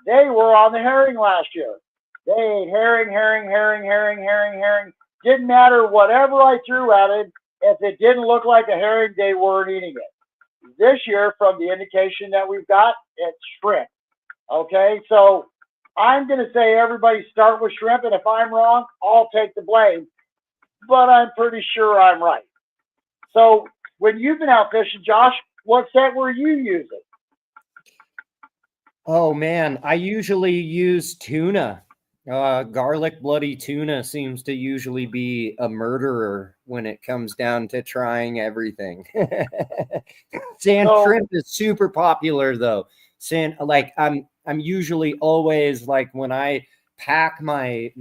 they were on the herring last year. They ate herring, herring, herring, herring, herring, herring. Didn't matter whatever I threw at it. If it didn't look like a herring, they weren't eating it. This year, from the indication that we've got, it's shrimp. Okay, so I'm going to say everybody start with shrimp, and if I'm wrong, I'll take the blame. But I'm pretty sure I'm right. So when you've been out fishing, Josh, what set were you using? Oh man, I usually use tuna. Garlic bloody tuna seems to usually be a murderer when it comes down to trying everything. Sand shrimp is super popular though. Like I'm usually always like when I pack my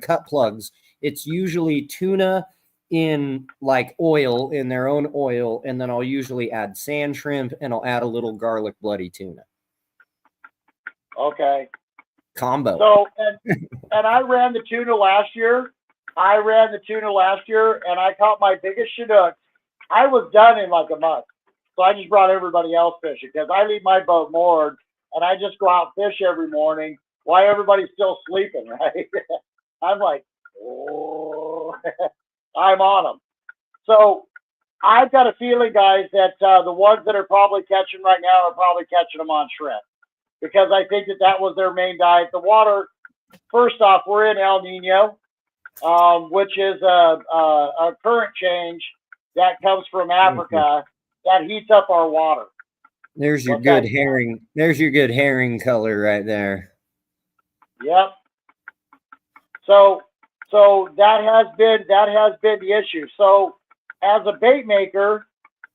cut plugs, it's usually tuna in like oil, in their own oil, and then I'll usually add sand shrimp and I'll add a little garlic bloody tuna. Okay. Combo. So, and I ran the tuna last year. And I caught my biggest Chinook. I was done in like a month. So I just brought everybody else fishing because I leave my boat moored and I just go out and fish every morning while everybody's still sleeping, right? I'm like, oh, I'm on them. So I've got a feeling, guys, that the ones that are probably catching right now are probably catching them on shrimp, because I think that was their main diet. The water, first off, we're in El Nino, which is a current change that comes from Africa that heats up our water. There's your good herring. There's your good herring color right there. Yep. So that has been the issue. So as a bait maker,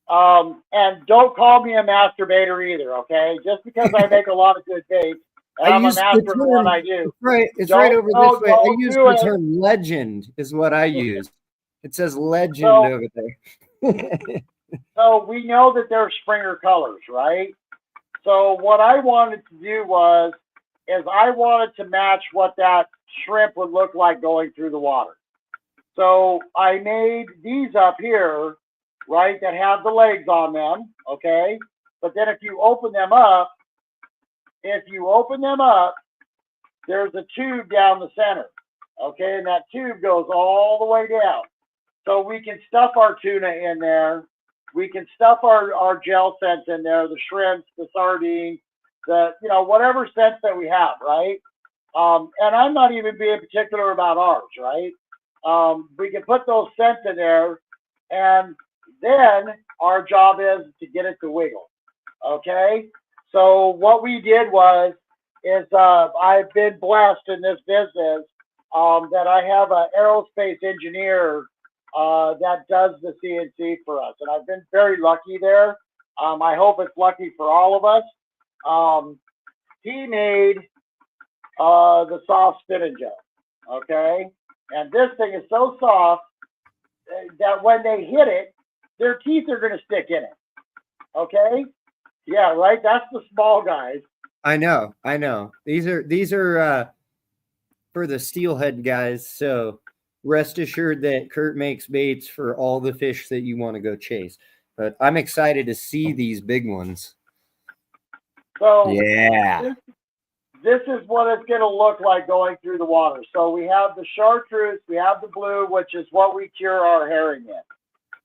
and don't call me a masturbator either, okay? Just because I make a lot of good baits, and I'm a master of what I do. Right, it's right over this way. I use the term legend is what I use. It says legend over there. So we know that they're Springer colors, right? So what I wanted to do is I wanted to match what that shrimp would look like going through the water. So I made these up here, right, that have the legs on them, okay? But then if you open them up, there's a tube down the center, okay? And that tube goes all the way down. So we can stuff our tuna in there. We can stuff our gel scents in there, the shrimps, the sardines, whatever scents that we have, right? And I'm not even being particular about ours, right? We can put those scents in there, and then our job is to get it to wiggle, okay? So what we did is I've been blessed in this business that I have an aerospace engineer that does the CNC for us, and I've been very lucky there. I hope it's lucky for all of us. He made the soft spinning gel, okay? And this thing is so soft that when they hit it, their teeth are going to stick in it, okay? Yeah, right? That's the small guys. I know. These are for the steelhead guys, so rest assured that Kurt makes baits for all the fish that you want to go chase. But I'm excited to see these big ones. So yeah, this is what it's going to look like going through the water. So we have the chartreuse, we have the blue, which is what we cure our herring in.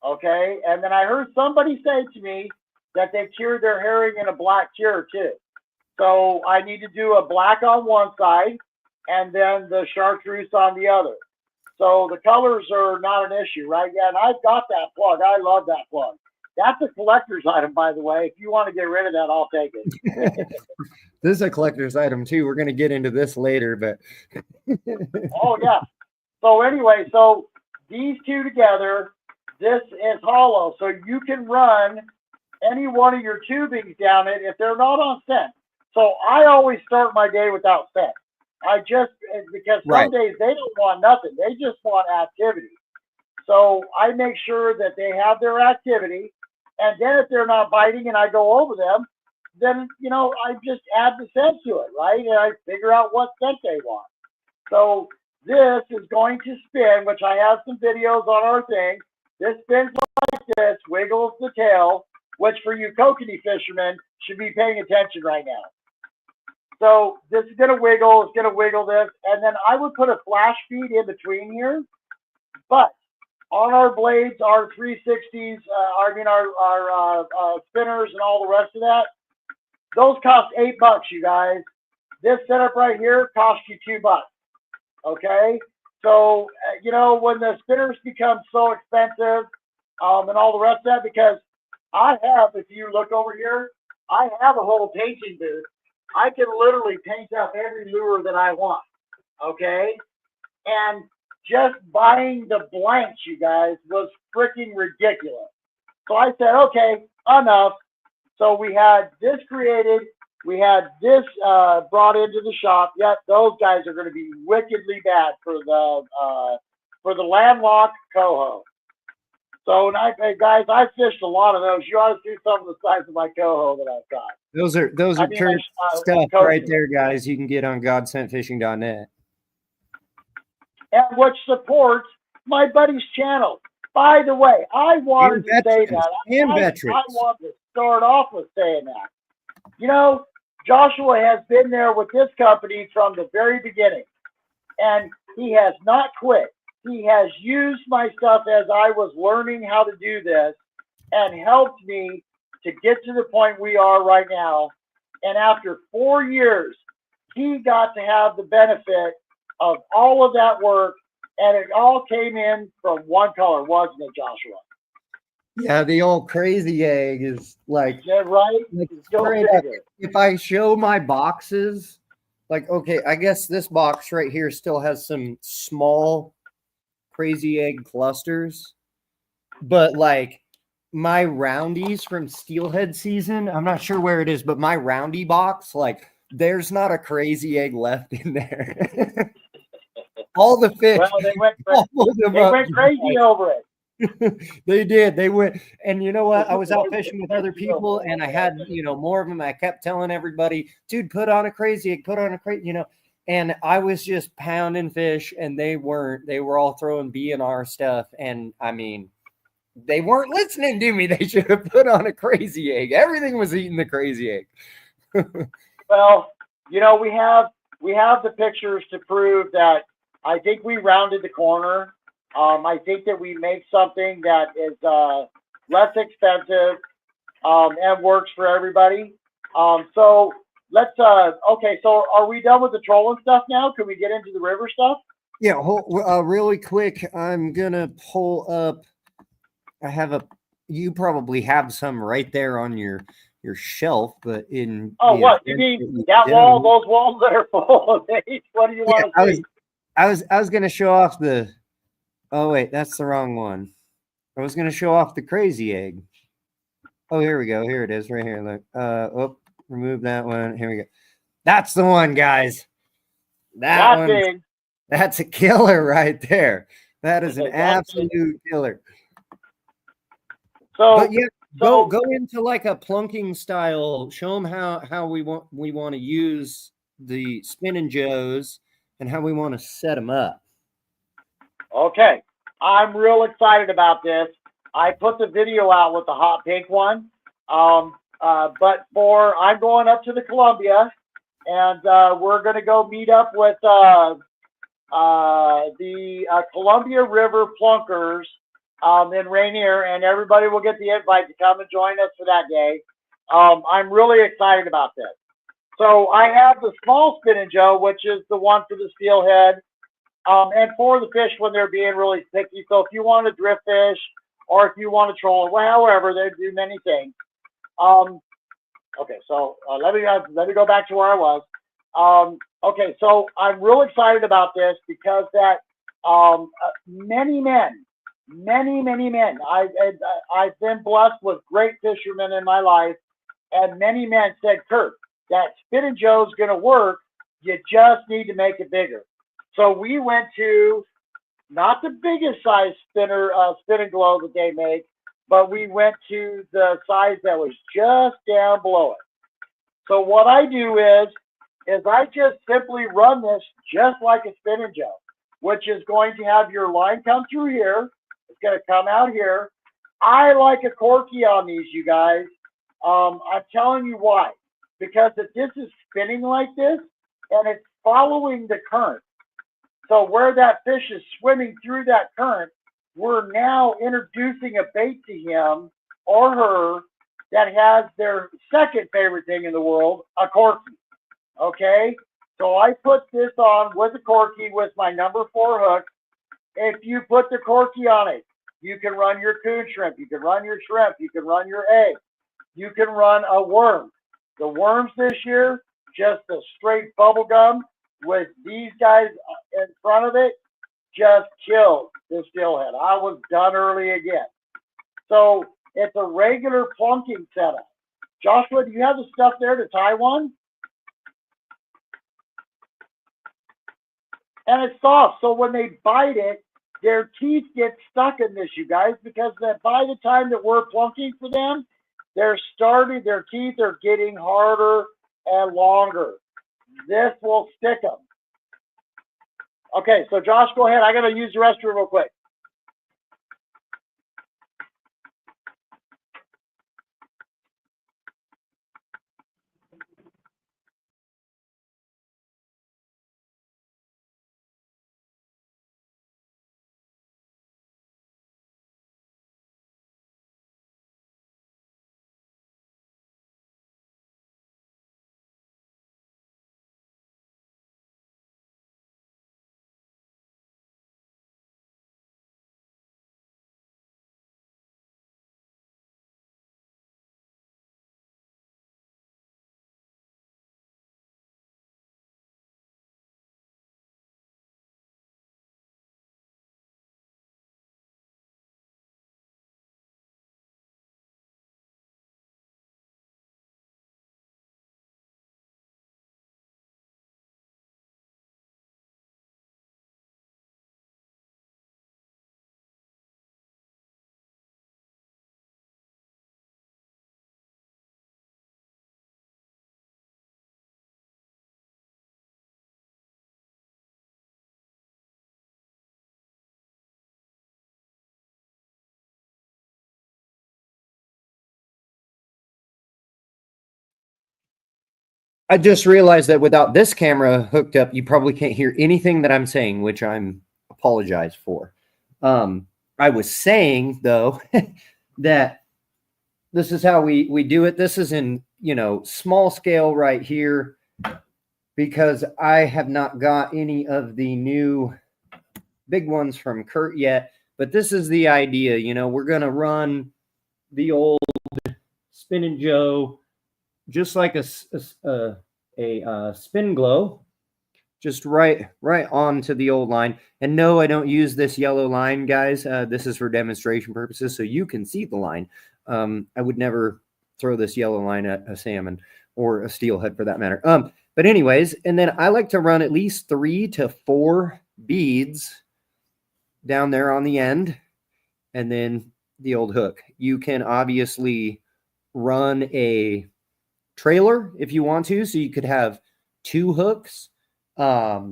Okay, and then I heard somebody say to me that they cured their herring in a black cure too. So I need to do a black on one side and then the chartreuse on the other. So the colors are not an issue, right? Yeah, and I've got that plug. I love that plug. That's a collector's item, by the way. If you want to get rid of that, I'll take it. This is a collector's item too. We're going to get into this later, but oh yeah. So anyway, so these two together, this is hollow, so you can run any one of your tubings down it if they're not on scent. So I always start my day without scent. Because some days they don't want nothing. They just want activity. So I make sure that they have their activity. And then if they're not biting and I go over them, then, you know, I just add the scent to it, right? And I figure out what scent they want. So this is going to spin, which I have some videos on our thing. This spins like this, wiggles the tail, which for you kokanee fishermen should be paying attention right now. So this is going to wiggle, it's going to wiggle this, and then I would put a flash feed in between here. But on our blades, our 360s, our spinners and all the rest of that, those cost $8, you guys. This setup right here costs you $2. Okay, so you know, when the spinners become so expensive, and all the rest of that, because I have, if you look over here, I have a whole painting booth. I can literally paint up every lure that I want. Okay, and just buying the blanks, you guys, was freaking ridiculous. So I said, okay, enough. So we had this created. We had this brought into the shop. Yet those guys are going to be wickedly bad for the landlocked coho. So, guys, I fished a lot of those. You ought to see some of the size of my coho that I've got. Those are current stuff right there, guys. You can get on godsentfishing.net. And which supports my buddy's channel. By the way, I wanted to say that. I want to start off with saying that. You know, Joshua has been there with this company from the very beginning, and he has not quit. He has used my stuff as I was learning how to do this and helped me to get to the point we are right now. And after 4 years, he got to have the benefit of all of that work, and it all came in from one color, wasn't it, Joshua? Yeah, the old crazy egg is like, yeah, right? Like if I show my boxes, like, okay, I guess this box right here still has some small crazy egg clusters, but like my roundies from steelhead season, I'm not sure where it is, but my roundy box, like there's not a crazy egg left in there. All the fish, well, they went crazy over it. They did. They went, and you know what? I was out fishing with other people, and I had, more of them. I kept telling everybody, dude, put on a crazy egg, put on a crazy, and I was just pounding fish, and they weren't. They were all throwing BNR stuff, and I mean, they weren't listening to me. They should have put on a crazy egg. Everything was eating the crazy egg. Well, we have the pictures to prove that. I think we rounded the corner. I think that we make something that is less expensive and works for everybody. So let's, okay, so are we done with the trolling stuff now? Can we get into the river stuff? Yeah, really quick, I'm going to pull up, you probably have some right there on your shelf, but in... Oh, what? You mean that wall, those walls that are full of eggs? What do you want to see? I was going to show off the... Oh, wait, that's the wrong one. I was going to show off the crazy egg. Oh, here we go. Here it is right here. Look. Remove that one. Here we go. That's the one, guys. That one. That's a killer right there. That is an absolute killer. So, but yeah, go into like a plunking style. Show them how we want to use the spinning joes and how we want to set them up. Okay, I'm real excited about this. I put the video out with the hot pink one, but I'm going up to the Columbia, and we're going to go meet up with the Columbia River Plunkers in Rainier, and everybody will get the invite to come and join us for that day. I'm really excited about this. So I have the small spinning joe, which is the one for the steelhead. And for the fish when they're being really picky. So if you want to drift fish or if you want to troll, however, they do many things. Okay, so let me go back to where I was. Okay, so I'm real excited about this because that many men, I've been blessed with great fishermen in my life, and many men said, Kurt, that spinning joe's going to work. You just need to make it bigger. So we went to not the biggest size spinning glow that they make, but we went to the size that was just down below it. So what I do is I just simply run this just like a spinning Joe, which is going to have your line come through here. It's going to come out here. I like a corky on these, you guys. I'm telling you why. Because if this is spinning like this and it's following the current, so where that fish is swimming through that current, we're now introducing a bait to him or her that has their second favorite thing in the world, a corky. Okay? So I put this on with a corky with my number 4 hook. If you put the corky on it, you can run your coon shrimp, you can run your shrimp, you can run your egg, you can run a worm. The worms this year, just a straight bubble gum with these guys in front of it, just killed this steelhead. I was done early again. So it's a regular plunking setup. Joshua, do you have the stuff there to tie one? And it's soft, so when they bite it, their teeth get stuck in this, you guys, because by the time that we're plunking for them, their teeth are getting harder and longer. This will stick them. Okay, so Josh, go ahead. I got to use the restroom real quick. I just realized that without this camera hooked up, you probably can't hear anything that I'm saying, which I'm apologize for. I was saying though that this is how we do it. This is in, small scale right here because I have not got any of the new big ones from Kurt yet, but this is the idea. We're going to run the old Spin & Joe just like a spin glow, just right onto the old line. And no, I don't use this yellow line, guys. This is for demonstration purposes, so you can see the line. I would never throw this yellow line at a salmon or a steelhead for that matter. But anyways, and then I like to run at least 3 to 4 beads down there on the end, and then the old hook. You can obviously run a trailer if you want to, so you could have 2 hooks. Yeah,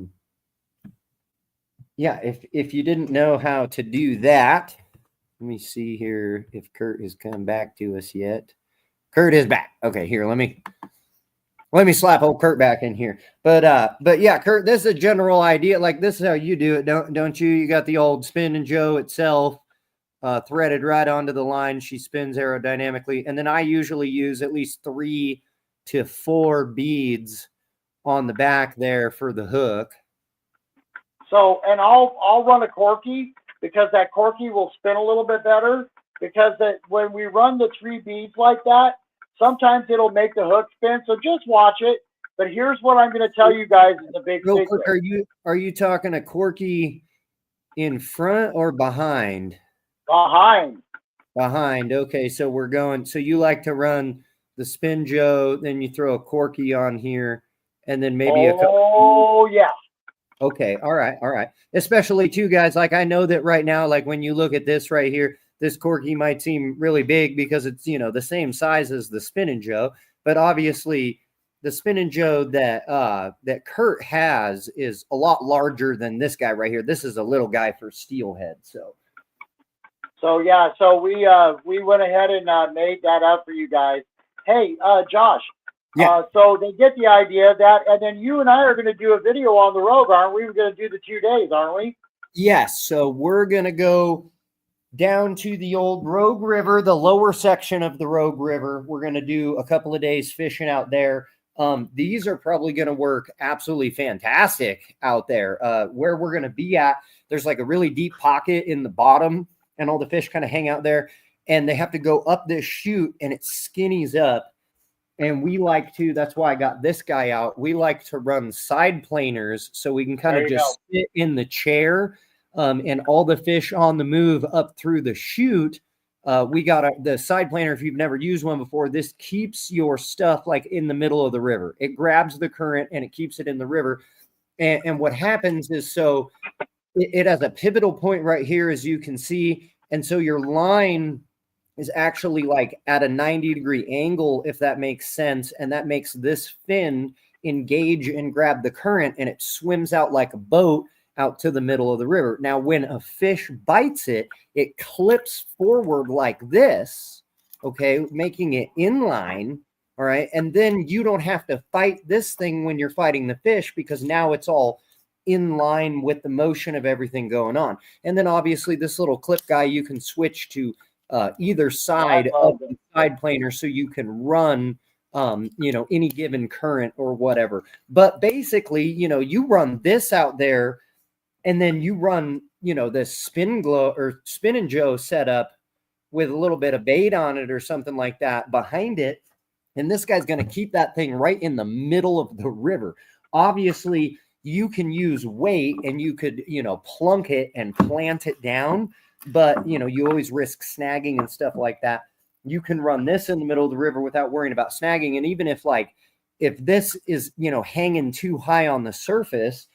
if you didn't know how to do that, let me see here if Kurt has come back to us yet. Kurt is back. Okay, here, let me slap old Kurt back in here. But yeah, Kurt, this is a general idea. Like, this is how you do it, don't you? You got the old Spin & Joe itself threaded right onto the line. She spins aerodynamically, and then I usually use at least 3 to 4 beads on the back there for the hook. So, and I'll run a corky because that corky will spin a little bit better, because when we run the 3 beads like that, sometimes it'll make the hook spin. So just watch it. But here's what I'm going to tell you guys is a big Real secret. quick, are you talking a corky in front or behind? Behind. Okay, so we're going. So you like to run the Spin Joe, then you throw a corky on here, and then maybe a couple. Oh yeah. Okay, all right. Especially too, guys. Like, I know that right now, like when you look at this right here, this corky might seem really big because it's the same size as the Spin & Joe, but obviously the Spinning Joe that Kurt has is a lot larger than this guy right here. This is a little guy for steelhead. So yeah, so we went ahead and made that up for you guys. Hey, Josh. Yeah. So they get the idea of that, and then you and I are going to do a video on the road, aren't we? We're going to do the 2 days, aren't we? Yes. So we're going to go down to the old Rogue River, the lower section of the Rogue River. We're going to do a couple of days fishing out there. These are probably going to work absolutely fantastic out there. Where we're going to be at, there's like a really deep pocket in the bottom, and all the fish kind of hang out there, and they have to go up this chute, and it skinnies up. And we like to, that's why I got this guy out. We like to run side planers so we can kind of just sit in the chair, and all the fish on the move up through the chute. We got the side planer. If you've never used one before, this keeps your stuff like in the middle of the river. It grabs the current and it keeps it in the river. And what happens is, so it has a pivotal point right here, as you can see. And so your line is actually like at a 90-degree angle, if that makes sense. And that makes this fin engage and grab the current, and it swims out like a boat out to the middle of the river. Now, when a fish bites it, it clips forward like this, okay, making it inline. All right. And then you don't have to fight this thing when you're fighting the fish, because now it's all in line with the motion of everything going on. And then obviously this little clip guy, you can switch to either side of the side planer, so you can run, any given current or whatever. But basically, you run this out there, and then you run, this Spinning Joe setup with a little bit of bait on it or something like that behind it. And this guy's going to keep that thing right in the middle of the river. Obviously, you can use weight, and you could, plunk it and plant it down. But, you always risk snagging and stuff like that. You can run this in the middle of the river without worrying about snagging. And even if this is, hanging too high on the surface,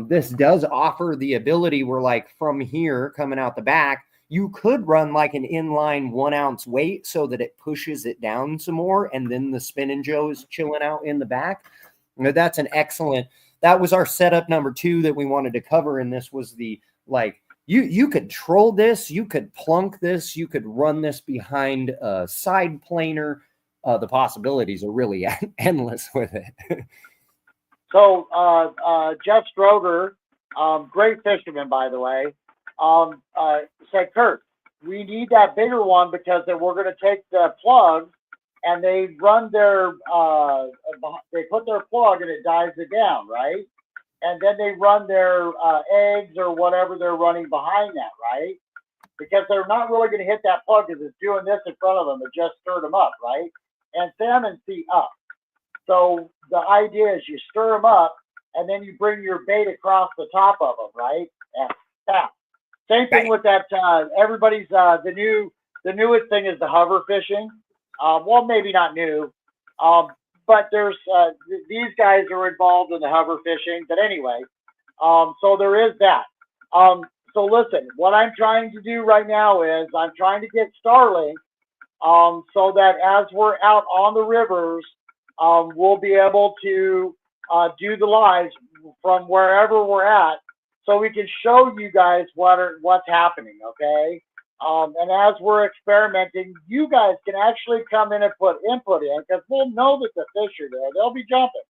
this does offer the ability where, like, from here coming out the back, you could run like an inline 1 ounce weight so that it pushes it down some more. And then the Spinning Joe is chilling out in the back. That's that was our setup number 2 that we wanted to cover. And this was the, like, you could troll this, you could plunk this, you could run this behind a side planer. The possibilities are really endless with it. So Jeff Stroger, great fisherman, by the way, said, Kurt, we need that bigger one, because then we're going to take the plug, and they run they put their plug and it dives it down, right? And then they run their eggs or whatever they're running behind that, right? Because they're not really going to hit that plug, because it's doing this in front of them. It just stirred them up, right? And salmon see up. So the idea is you stir them up, and then you bring your bait across the top of them, right? And bam. Same thing with that. Everybody's the newest thing is the hover fishing. Well, maybe not new. But there's these guys are involved in the hover fishing. But anyway, so there is that. So listen, what I'm trying to do right now is I'm trying to get Starlink, so that as we're out on the rivers, we'll be able to do the lives from wherever we're at, so we can show you guys what's happening. Okay. And as we're experimenting, you guys can actually come in and put input in, because we'll know that the fish are there. They'll be jumping.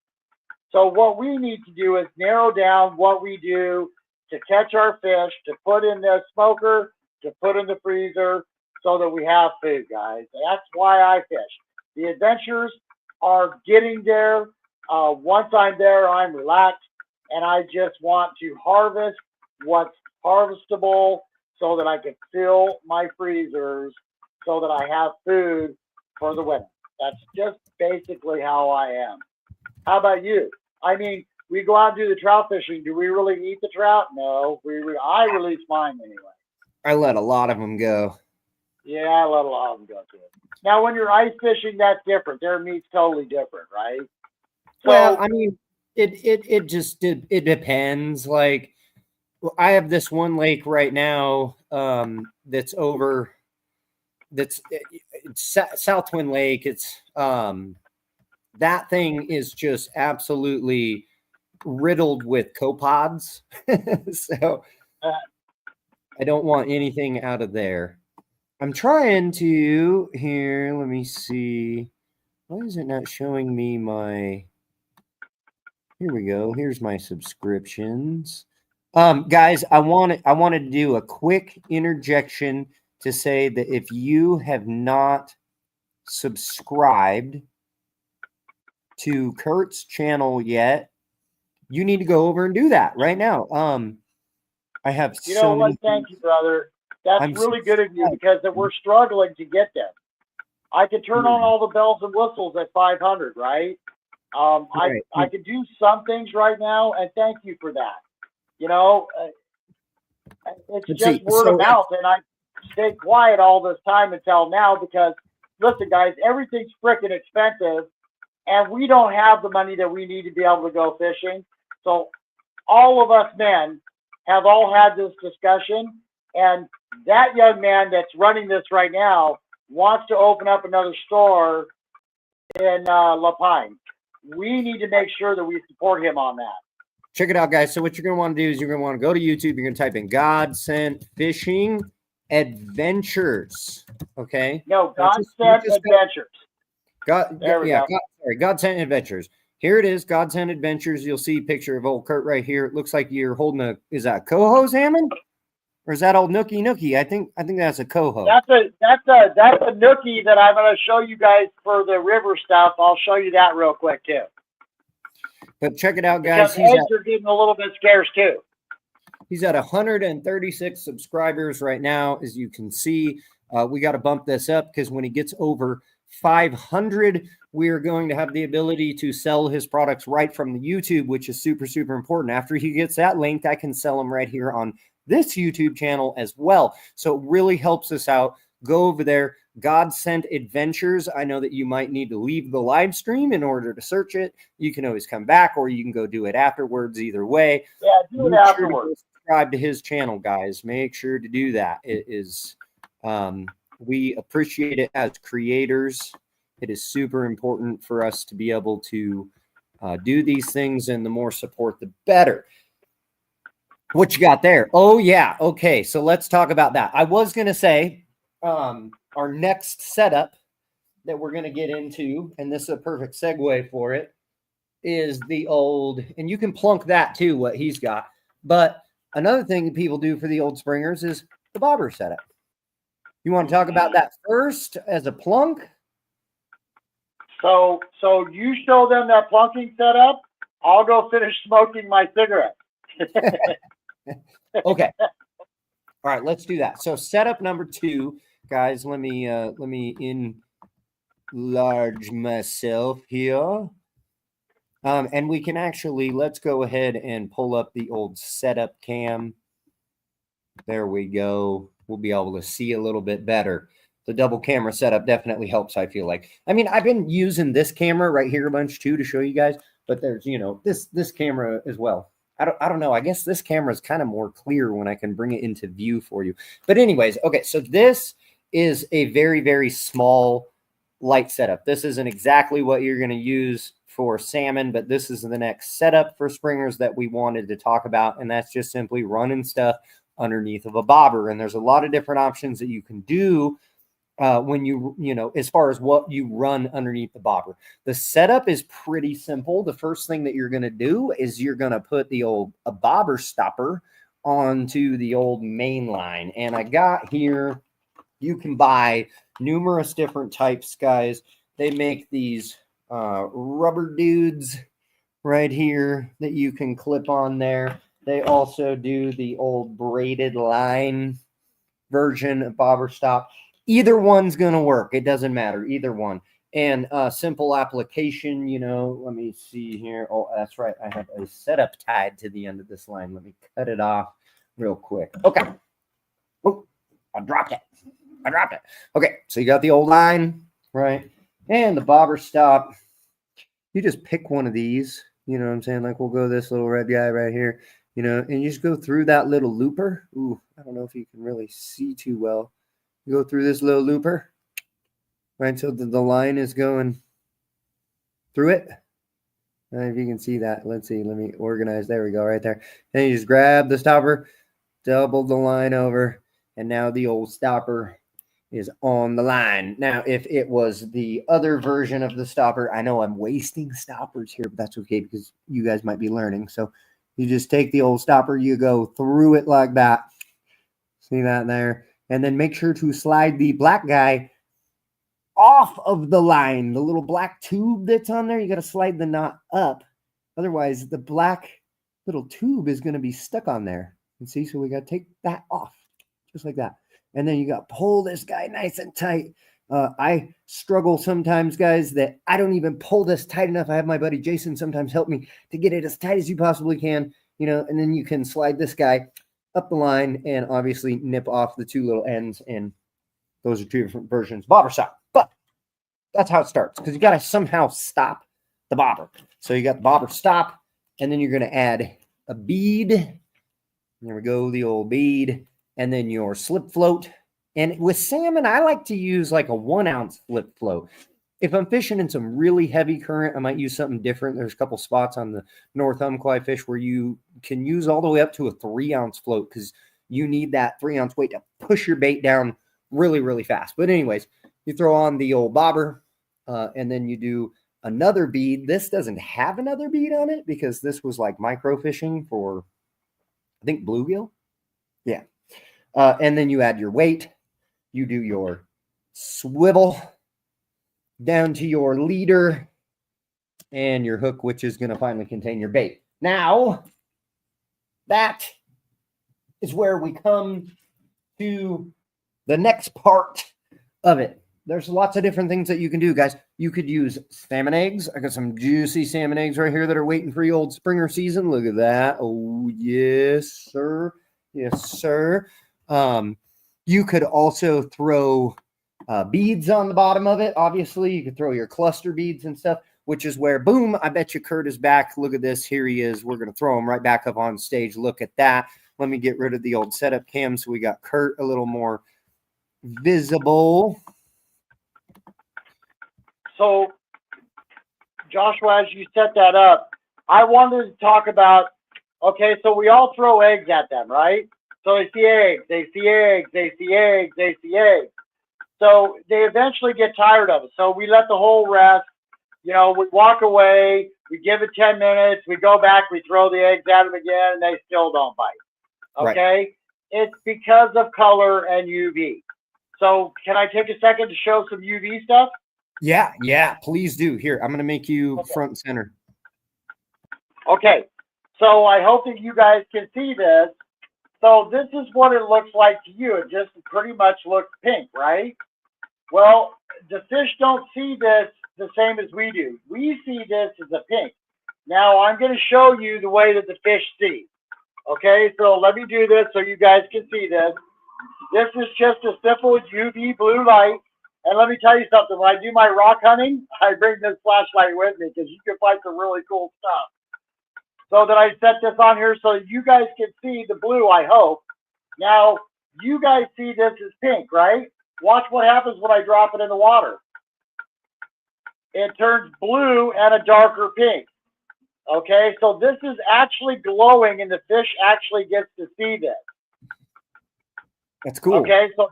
So what we need to do is narrow down what we do to catch our fish, to put in the smoker, to put in the freezer, so that we have food, guys. That's why I fish. The adventures are getting there. Once I'm there, I'm relaxed, and I just want to harvest what's harvestable, so that I can fill my freezers, so that I have food for the winter. That's just basically how I am. How about you? I mean, we go out and do the trout fishing. Do we really eat the trout? No. I release mine anyway. I let a lot of them go. Yeah, I let a lot of them go too. Now, when you're ice fishing, that's different. Their meat's totally different, right? So, well, I mean, it depends. Like, I have this one lake right now that's South Twin Lake. It's that thing is just absolutely riddled with copods. So I don't want anything out of there. I'm trying to here. Let me see. Why is it not showing me my? Here we go. Here's my subscriptions. Guys, I wanted to do a quick interjection to say that if you have not subscribed to Kurt's channel yet, you need to go over and do that right now. I have You know what? Thank you, brother. That's really good of you because we're struggling to get them. I can turn on all the bells and whistles at 500, right? I can do some things right now, and thank you for that. You know, it's just word of mouth, and I stayed quiet all this time until now because, listen, guys, everything's freaking expensive, and we don't have the money that we need to be able to go fishing. So all of us men have all had this discussion, and that young man that's running this right now wants to open up another store in La Pine. We need to make sure that we support him on that. Check it out, guys. So what you're going to want to do is you're going to want to go to YouTube. You're going to type in God Sent Fishing Adventures. Okay? No, God Sent Adventures. God Sent Adventures. Here it is, God Sent Adventures. You'll see a picture of old Kurt right here. It looks like you're holding is that a coho salmon? Or is that old Nookie? I think that's a coho. That's a Nookie that I'm going to show you guys for the river stuff. I'll show you that real quick too. But check it out, guys. Because eggs are getting a little bit scarce too. He's at 136 subscribers right now, as you can see. We got to bump this up because when he gets over 500, we are going to have the ability to sell his products right from the YouTube, which is super, super important. After he gets that linked, I can sell them right here on this YouTube channel as well. So it really helps us out. Go over there, God Sent Adventures. I know that you might need to leave the live stream in order to search it. You can always come back or you can go do it afterwards. Either way. Yeah, do it afterwards. Subscribe to his channel, guys. Make sure to do that. It is, we appreciate it as creators. It is super important for us to be able to do these things, and the more support, the better. What you got there? Oh, yeah. Okay, so let's talk about that. I was going to say our next setup that we're going to get into, and this is a perfect segue for it, is the old, and you can plunk that too, what he's got. But another thing that people do for the old springers is the bobber setup. You want to talk about that first as a plunk? So you show them that plunking setup. I'll go finish smoking my cigarette. Okay. All right, let's do that. So setup number 2, guys. Let me enlarge myself here. And we can actually, let's go ahead and pull up the old setup cam. There we go. We'll be able to see a little bit better. The double camera setup definitely helps, I feel like. I mean, I've been using this camera right here a bunch too to show you guys, but there's, you know, this camera as well. I don't know. I guess this camera is kind of more clear when I can bring it into view for you. But anyways, okay, so this is a very, very small light setup. This isn't exactly what you're going to use for salmon, but this is the next setup for springers that we wanted to talk about, and that's just simply running stuff underneath of a bobber. And there's a lot of different options that you can do when you know, as far as what you run underneath the bobber. The setup is pretty simple. The first thing that you're going to do is you're going to put the old bobber stopper onto the old main line. And I got here, you can buy numerous different types, guys. They make these rubber dudes right here that you can clip on there. They also do the old braided line version of bobber stop. Either one's going to work. It doesn't matter. Either one. And simple application, you know, let me see here. Oh, that's right. I have a setup tied to the end of this line. Let me cut it off real quick. Okay. Oh, I dropped it. Okay. So you got the old line, right? And the bobber stop. You just pick one of these, you know what I'm saying? Like we'll go this little red guy right here, you know, and you just go through that little looper. Ooh, I don't know if you can really see too well. You go through this little looper, right? So the line is going through it. If you can see that, let's see. Let me organize. There we go, right there. And you just grab the stopper, double the line over, and now the old stopper is on the line. Now, if it was the other version of the stopper, I know I'm wasting stoppers here, but that's okay because you guys might be learning. So you just take the old stopper, you go through it like that. See that there? And then make sure to slide the black guy off of the line, the little black tube that's on there. You got to slide the knot up. Otherwise, the black little tube is going to be stuck on there. And see, so we got to take that off just like that. And then you got to pull this guy nice and tight. I struggle sometimes, guys, that I don't even pull this tight enough. I have my buddy Jason sometimes help me to get it as tight as you possibly can, and then you can slide this guy up the line and obviously nip off the two little ends. And those are two different versions, bobber stop. But that's how it starts because you got to somehow stop the bobber. So you got the bobber stop, and then you're going to add a bead. There we go, the old bead, and then your slip float. And with salmon, I like to use like a 1 ounce slip float. If I'm fishing in some really heavy current, I might use something different. There's a couple spots on the North Umpqua fish where you can use all the way up to a 3 ounce float because you need that 3 ounce weight to push your bait down really, really fast. But anyways, you throw on the old bobber, and then you do another bead. This doesn't have another bead on it because this was like micro fishing for, I think, bluegill. Yeah. And then you add your weight. You do your swivel down to your leader and your hook, which is going to finally contain your bait. Now, that is where we come to the next part of it. There's lots of different things that you can do, guys. You could use salmon eggs. I got some juicy salmon eggs right here that are waiting for your old Springer season. Look at that. Oh, yes, sir. Yes, sir. You could also throw beads on the bottom of it. Obviously, you could throw your cluster beads and stuff, which is where, boom, I bet you Kurt is back. Look at this. Here he is. We're going to throw him right back up on stage. Look at that. Let me get rid of the old setup cam so we got Kurt a little more visible. So, Joshua, as you set that up, I wanted to talk about, okay, so we all throw eggs at them, right? So they see eggs, they see eggs, they see eggs, they see eggs. So they eventually get tired of it. So we let the hole rest. We walk away, we give it 10 minutes, we go back, we throw the eggs at them again, and they still don't bite. Okay? Right. It's because of color and UV. So can I take a second to show some UV stuff? Yeah, please do. Here, I'm going to make you front and center. Okay, so I hope that you guys can see this. So this is what it looks like to you. It just pretty much looks pink, right? Well, the fish don't see this the same as we do. We see this as a pink. Now, I'm going to show you the way that the fish see. Okay, so let me do this so you guys can see this. This is just a simple UV blue light. And let me tell you something. When I do my rock hunting, I bring this flashlight with me because you can find some really cool stuff. So that I set this on here so you guys can see the blue, I hope. Now, you guys see this as pink, right? Watch what happens when I drop it in the water. It turns blue and a darker pink. Okay, so this is actually glowing and the fish actually gets to see this. That's cool. Okay, so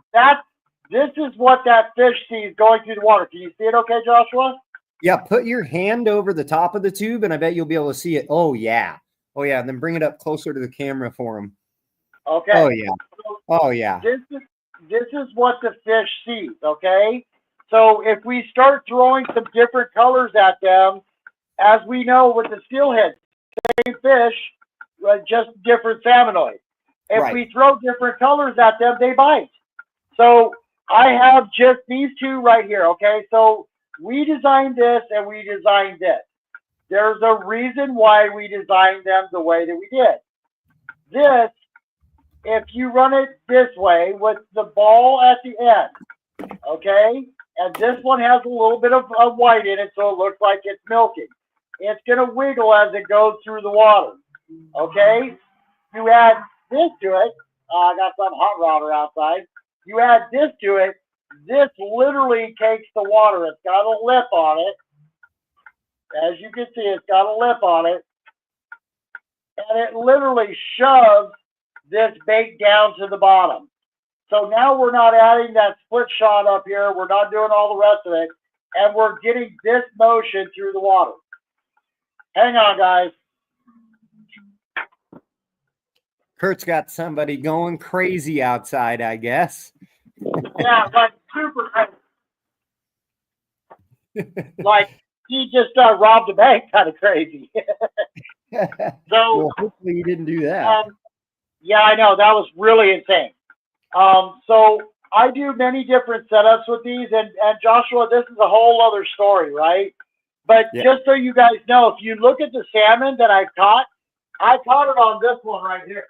this is what that fish sees going through the water. Can you see it okay, Joshua? Yeah, put your hand over the top of the tube, and I bet you'll be able to see it. Oh, yeah. And then bring it up closer to the camera for him. Okay. Oh, yeah. This is what the fish sees, okay? So if we start throwing some different colors at them, as we know with the steelhead, same fish, just different salmonoids. If we throw different colors at them, they bite. So I have just these two right here, okay? So we designed this and we designed this. There's a reason why we designed them the way that we did. This, if you run it this way with the ball at the end, okay? And this one has a little bit of white in it, so it looks like it's milking. It's going to wiggle as it goes through the water, okay? You add this to it. I got some hot rodder outside. You add this to it. This literally takes the water. It's got a lip on it. As you can see, it's got a lip on it, and it literally shoves this bait down to the bottom. So now we're not adding that split shot up here. We're not doing all the rest of it, and we're getting this motion through the water. Hang on, guys. Kurt's got somebody going crazy outside, I guess. Yeah, like super crazy. Like he just robbed a bank, kind of crazy. So well, hopefully you didn't do that. Yeah, I know, that was really insane. So I do many different setups with these, and Joshua, this is a whole other story, right? But just so you guys know, if you look at the salmon that I caught it on this one right here.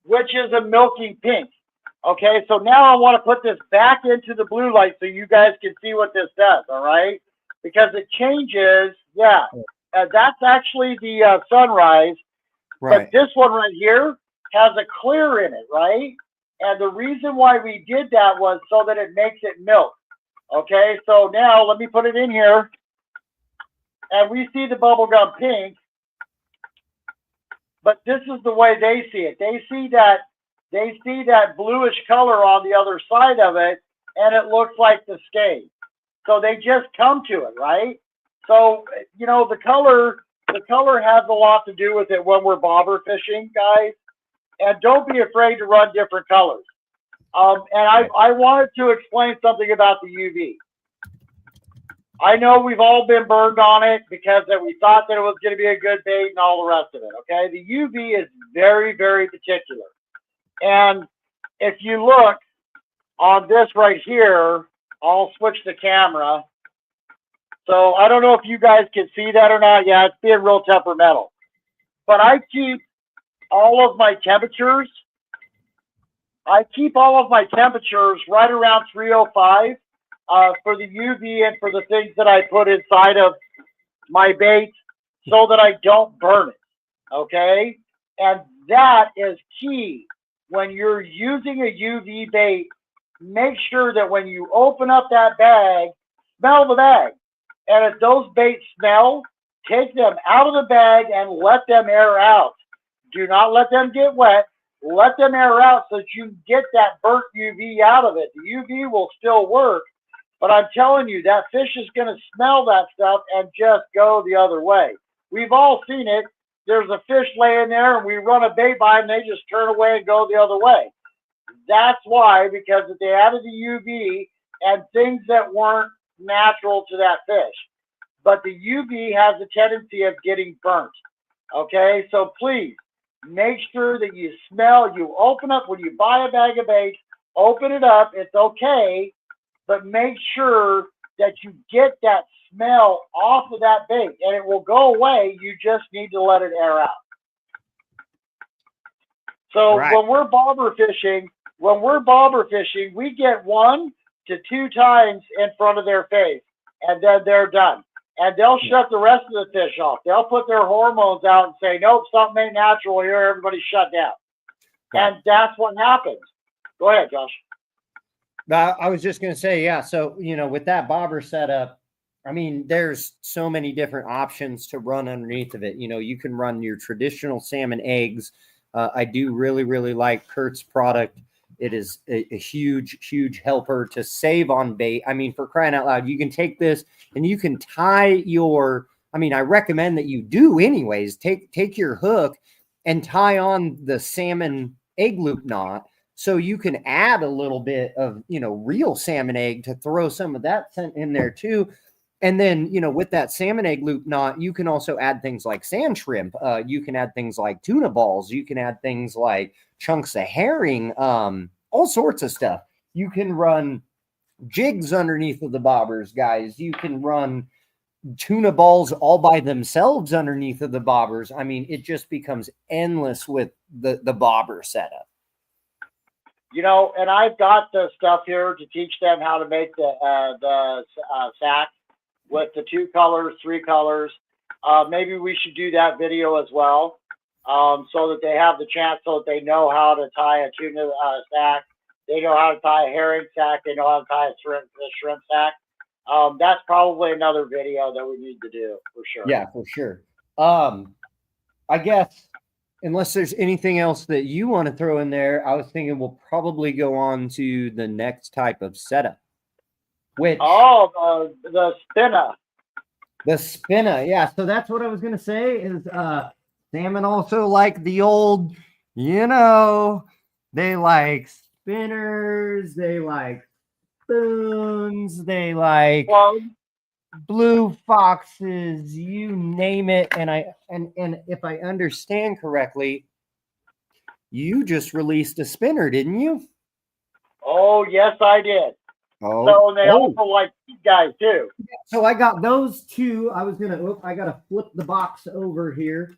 Which is a milky pink. Okay, so now I want to put this back into the blue light so you guys can see what this does, all right? Because it changes, that's actually the sunrise. Right. But this one right here has a clear in it, right? And the reason why we did that was so that it makes it milk. Okay, so now let me put it in here. And we see the bubblegum pink. But this is the way they see it. They see that bluish color on the other side of it, and it looks like the skate. So they just come to it, right? So, you know, the color has a lot to do with it when we're bobber fishing, guys. And don't be afraid to run different colors. And I wanted to explain something about the UV. I know we've all been burned on it because that we thought that it was going to be a good bait and all the rest of it, okay? The UV is very, very particular. And if you look on this right here, I'll switch the camera. So I don't know if you guys can see that or not. Yeah, it's being real temperamental. But I keep all of my temperatures. I keep all of my temperatures right around 305 for the UV and for the things that I put inside of my bait so that I don't burn it, okay? And that is key. When you're using a UV bait, make sure that when you open up that bag, smell the bag. And if those baits smell, take them out of the bag and let them air out. Do not let them get wet. Let them air out so that you get that burnt UV out of it. The UV will still work, but I'm telling you, that fish is going to smell that stuff and just go the other way. We've all seen it. There's a fish laying there, and we run a bait by, and they just turn away and go the other way. That's why, because they added the UV and things that weren't natural to that fish. But the UV has a tendency of getting burnt. Okay, so please make sure that you smell. You open up when you buy a bag of bait. Open it up. It's okay, but make sure that you get that smell off of that bait, and it will go away. You just need to let it air out. So when we're bobber fishing, we get 1 to 2 times in front of their face, and then they're done. And they'll shut the rest of the fish off. They'll put their hormones out and say, nope, something ain't natural here. Everybody shut down. And that's what happens. Go ahead, Josh. I was just going to say, yeah. So, you know, with that bobber setup, I mean, there's so many different options to run underneath of it. You know, you can run your traditional salmon eggs. I do really, really like Kurt's product. It is a huge, huge helper to save on bait. I mean, for crying out loud, you can take this and you can tie your, I mean, I recommend that you do anyways, take your hook and tie on the salmon egg loop knot. So you can add a little bit of, you know, real salmon egg to throw some of that scent in there too. And then, you know, with that salmon egg loop knot, you can also add things like sand shrimp. You can add things like tuna balls. You can add things like chunks of herring, all sorts of stuff. You can run jigs underneath of the bobbers, guys. You can run tuna balls all by themselves underneath of the bobbers. I mean, it just becomes endless with the bobber setup. You know, and I've got the stuff here to teach them how to make the sack with the 2 colors, 3 colors. Maybe we should do that video as well, so that they have the chance, so that they know how to tie a tuna sack. They know how to tie a herring sack. They know how to tie a shrimp sack. That's probably another video that we need to do for sure. Yeah, for sure. I guess unless there's anything else that you want to throw in there, I was thinking we'll probably go on to the next type of setup. Which the spinner. The spinner, yeah. So that's what I was gonna say is salmon also like the old, they like spinners, they like spoons, they like blue foxes, you name it. And if I understand correctly, you just released a spinner, didn't you? Oh, yes, I did. So they also like these guys too. So I got those two. I gotta flip the box over here.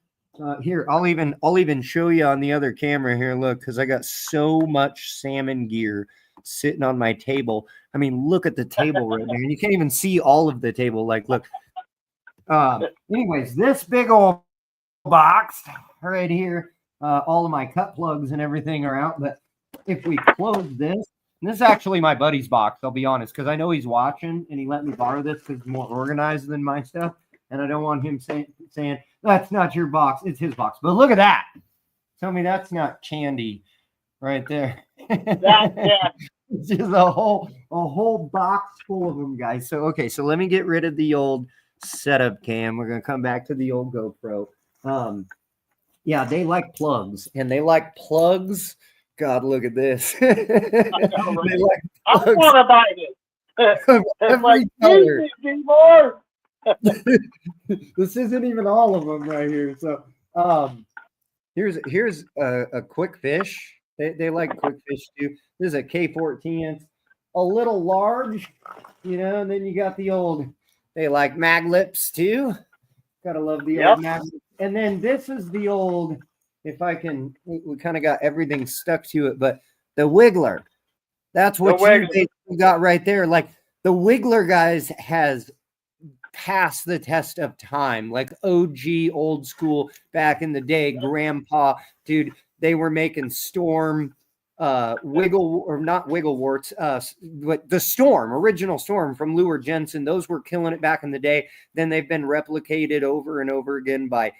Here, I'll even show you on the other camera here. Look, because I got so much salmon gear sitting on my table. I mean, look at the table right there, and you can't even see all of the table. Like, look. Anyways, this big old box right here, all of my cut plugs and everything are out. But if we close this. And this is actually my buddy's box, I'll be honest, because I know he's watching and he let me borrow this because it's more organized than my stuff. And I don't want him saying, that's not your box, it's his box. But look at that. Tell me that's not candy right there. It's just a whole box full of them, guys. So, okay, so let me get rid of the old setup cam. We're going to come back to the old GoPro. Yeah, they like plugs, and they like plugs. God, look at this. I want to buy it. Every color. More. This isn't even all of them right here. So here's a quick fish. They like quick fish too. This is a K14. It's a little large, and then you got the old, they like mag lips too. Gotta love the old mag lips. And then this is the old, if I can, we kind of got everything stuck to it, but the Wiggler, that's what you got right there. Like the Wiggler, guys, has passed the test of time. Like OG, old school, back in the day, grandpa, dude, they were making Storm, not Wiggleworts, but the Storm, original Storm from Lure Jensen. Those were killing it back in the day. Then they've been replicated over and over again by,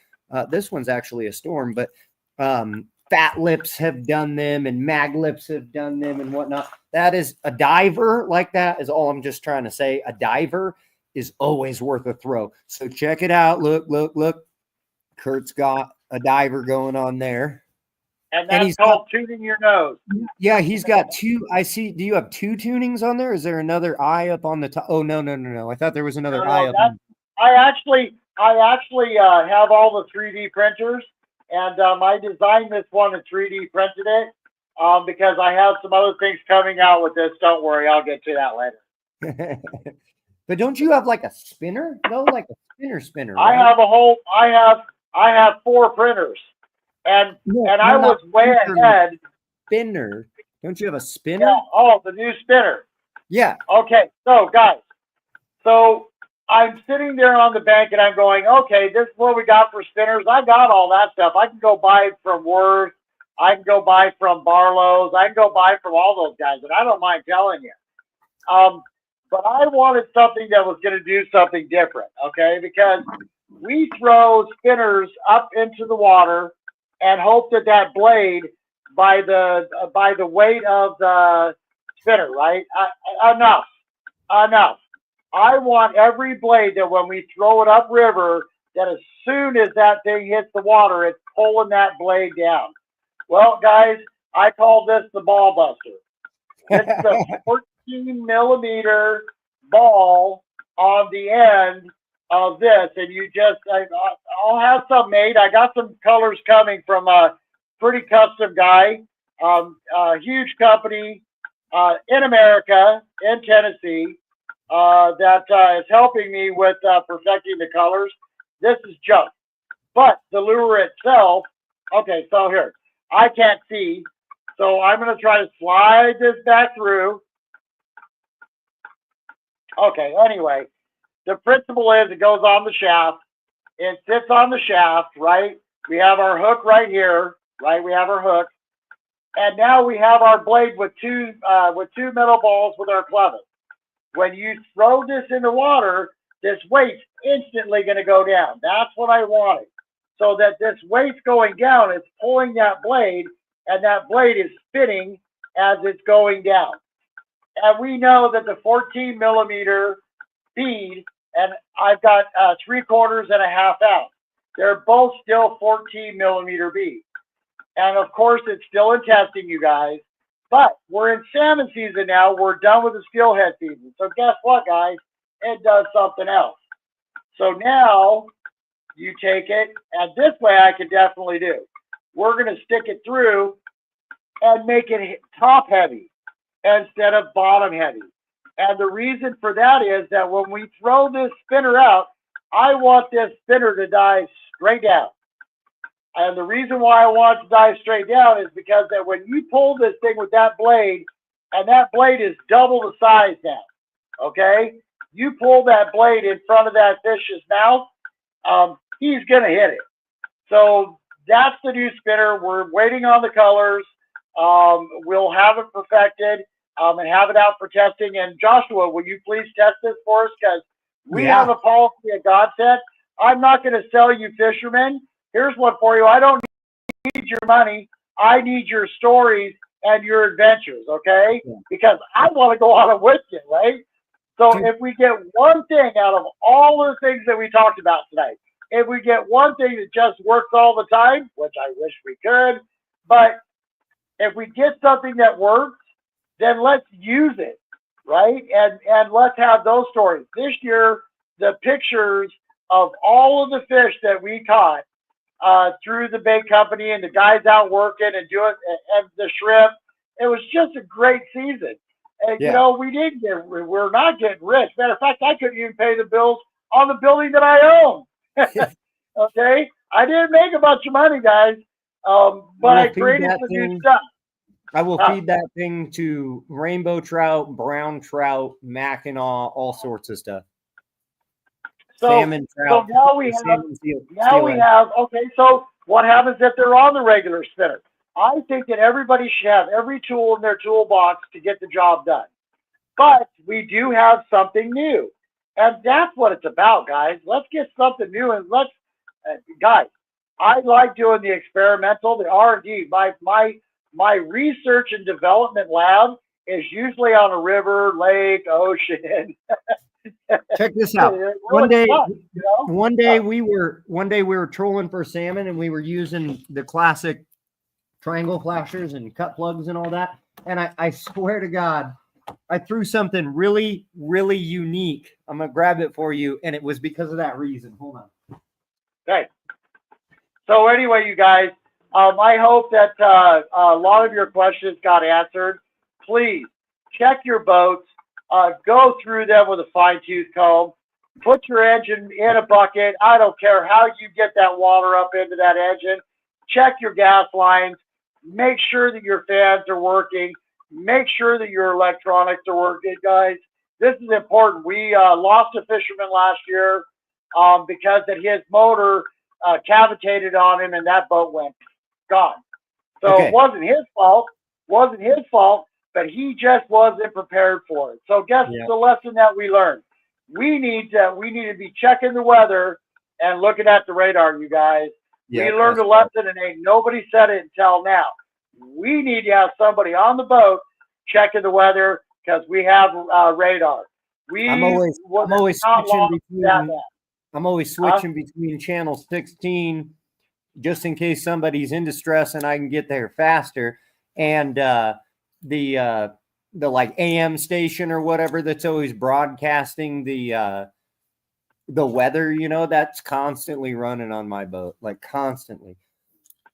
this one's actually a Storm, but Fat Lips have done them and Mag Lips have done them and whatnot. That is a diver like that is all I'm just trying to say. A diver is always worth a throw. So check it out. Look. Kurt's got a diver going on there. And that's called tuning your nose. Yeah, he's got two. I see. Do you have two tunings on there? Is there another eye up on the top? Oh, no. I thought there was another eye up. I actually have all the 3D printers. And I designed this one and 3D printed it because I have some other things coming out with this. Don't worry, I'll get to that later. But don't you have like a spinner? No, like a spinner. Right? I have 4 printers, and I was way ahead. Spinner? Don't you have a spinner? Yeah. Oh, the new spinner. Yeah. Okay. So guys, I'm sitting there on the bank and I'm going, okay, this is what we got for spinners. I got all that stuff. I can go buy it from Worth. I can go buy from Barlow's. I can go buy from all those guys, and I don't mind telling you. But I wanted something that was going to do something different, okay? Because we throw spinners up into the water and hope that blade, by the weight of the spinner, right? Enough. I want every blade that when we throw it upriver, that as soon as that thing hits the water, it's pulling that blade down. Well, guys, I call this the ball buster. It's the 14 millimeter ball on the end of this, and I'll have some made. I got some colors coming from a pretty custom guy, a huge company in America, in Tennessee. That is helping me with perfecting the colors. This is junk. But the lure itself, okay, so here, I can't see, so I'm going to try to slide this back through. Okay, anyway, the principle is it goes on the shaft. It sits on the shaft, right? We have our hook right here, right? We have our hook. And now we have our blade with two metal balls with our clevis. When you throw this in the water, this weight's instantly going to go down. That's what I wanted. So that this weight's going down, it's pulling that blade, and that blade is spinning as it's going down. And we know that the 14 millimeter bead, and I've got 3/4 and a half ounce. They're both still 14 millimeter beads. And of course, it's still in testing, you guys. But we're in salmon season now. We're done with the steelhead season. So guess what, guys? It does something else. So now you take it, and this way I can definitely do. We're going to stick it through and make it top heavy instead of bottom heavy. And the reason for that is that when we throw this spinner out, I want this spinner to dive straight down. And the reason why I want it to dive straight down is because that when you pull this thing with that blade, and that blade is double the size now, okay? You pull that blade in front of that fish's mouth, he's going to hit it. So that's the new spinner. We're waiting on the colors. We'll have it perfected and have it out for testing. And Joshua, will you please test this for us? Because we have a policy at Godset. I'm not going to sell you fishermen. Here's one for you. I don't need your money. I need your stories and your adventures, okay? Yeah. Because I want to go on it with you, right? So if we get one thing out of all the things that we talked about tonight, if we get one thing that just works all the time, which I wish we could, but if we get something that works, then let's use it, right? And let's have those stories. This year, the pictures of all of the fish that we caught through the bait company and the guys out working and doing and the shrimp, it was just a great season. And, you know, we're not getting rich. Matter of fact, I couldn't even pay the bills on the building that I own. Okay? I didn't make a bunch of money, guys, but I created some new stuff. I will feed that thing to rainbow trout, brown trout, mackinaw, all sorts of stuff. Salmon, trout. So now we have, okay, so what happens if they're on the regular spinner? I think that everybody should have every tool in their toolbox to get the job done. But we do have something new. And that's what it's about, guys. Let's get something new and let's, guys, I like doing the experimental, the R&D. My research and development lab is usually on a river, lake, ocean. Check this out. One day we were trolling for salmon and we were using the classic triangle flashers and cut plugs and all that. And I swear to God, I threw something really, really unique. I'm going to grab it for you. And it was because of that reason. Hold on. Okay. So anyway, you guys, I hope that a lot of your questions got answered. Please check your boats. Go through them with a fine-tooth comb. Put your engine in a bucket. I don't care how you get that water up into that engine. Check your gas lines. Make sure that your fans are working. Make sure that your electronics are working, guys. This is important. We lost a fisherman last year because that his motor cavitated on him and that boat went gone. So It wasn't his fault. But he just wasn't prepared for it. So guess the lesson that we learned? We need to be checking the weather and looking at the radar, you guys. We learned a lesson and ain't nobody said it until now. We need to have somebody on the boat checking the weather because we have radar. I'm always switching between channel 16 just in case somebody's in distress and I can get there faster. And the like AM station or whatever that's always broadcasting the weather, you know, that's constantly running on my boat, like constantly.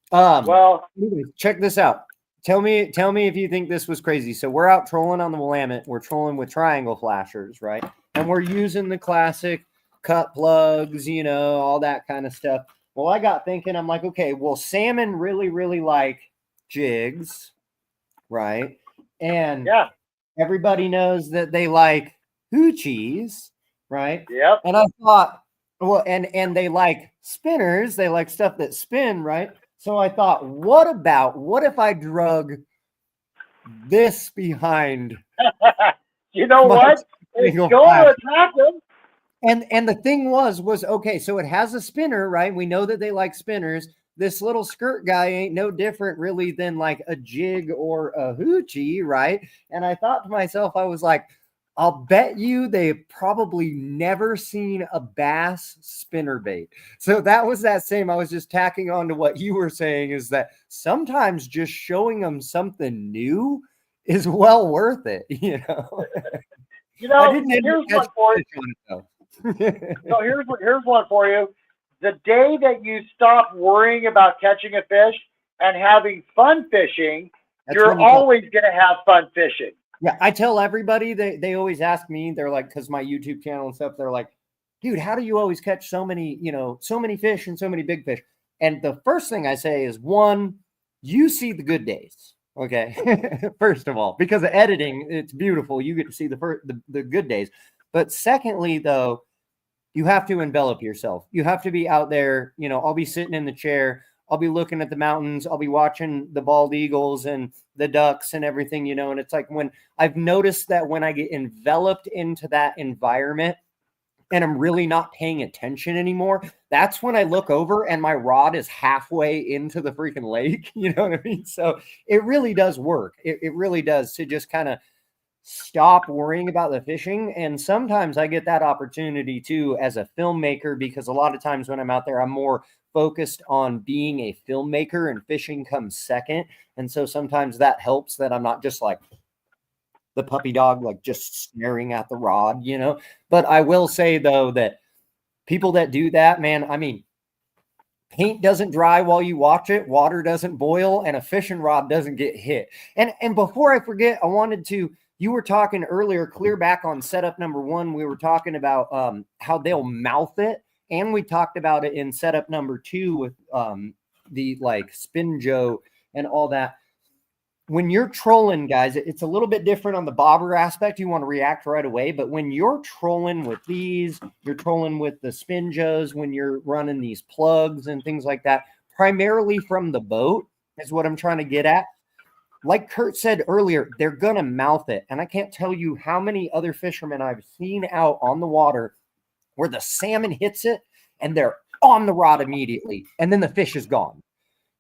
Well, check this out. Tell me if you think this was crazy. So we're out trolling on the Willamette. We're trolling with triangle flashers, right? And we're using the classic cut plugs, you know, all that kind of stuff. Well, I got thinking, I'm like, okay, well, salmon really, really like jigs, right? And everybody knows that they like hoochies, right? Yep. And I thought, well, and they like spinners. They like stuff that spin, right? So I thought, what if I drug this behind You know my what? It's single going flash? to attract them. And the thing was okay, so it has a spinner, right? We know that they like spinners. This little skirt guy ain't no different really than like a jig or a hoochie, right? And I thought to myself, I was like, I'll bet you they've probably never seen a bass spinner bait. So that was that same. I was just tacking on to what you were saying, is that sometimes just showing them something new is well worth it, you know. You I know, didn't end up here's one catching for you. fish on it though. So here's one for you. The day that you stop worrying about catching a fish and having fun fishing, That's you're when you call. always going to have fun fishing. Yeah, I tell everybody, they always ask me, they're like, because my YouTube channel and stuff, they're like, dude, how do you always catch so many, so many fish and so many big fish? And the first thing I say is, one, you see the good days. Okay. First of all, because of editing, it's beautiful. You get to see the good days. But secondly, though, you have to envelop yourself. You have to be out there. I'll be sitting in the chair. I'll be looking at the mountains. I'll be watching the bald eagles and the ducks and everything, and it's like when I've noticed that when I get enveloped into that environment and I'm really not paying attention anymore, that's when I look over and my rod is halfway into the freaking lake. You know what I mean? So it really does work. It really does, to just kind of stop worrying about the fishing. And sometimes I get that opportunity too as a filmmaker, because a lot of times when I'm out there, I'm more focused on being a filmmaker and fishing comes second. And so sometimes that helps, that I'm not just like the puppy dog, like just staring at the rod, But I will say though, that people that do that, man, I mean, paint doesn't dry while you watch it, water doesn't boil, and a fishing rod doesn't get hit. And before I forget, you were talking earlier, clear back on setup number 1, we were talking about how they'll mouth it. And we talked about it in setup number 2 with the like spin joe and all that. When you're trolling, guys, it's a little bit different on the bobber aspect. You want to react right away. But when you're trolling with these, you're trolling with the spin joes, when you're running these plugs and things like that, primarily from the boat is what I'm trying to get at. Like Kurt said earlier, they're going to mouth it. And I can't tell you how many other fishermen I've seen out on the water where the salmon hits it and they're on the rod immediately. And then the fish is gone.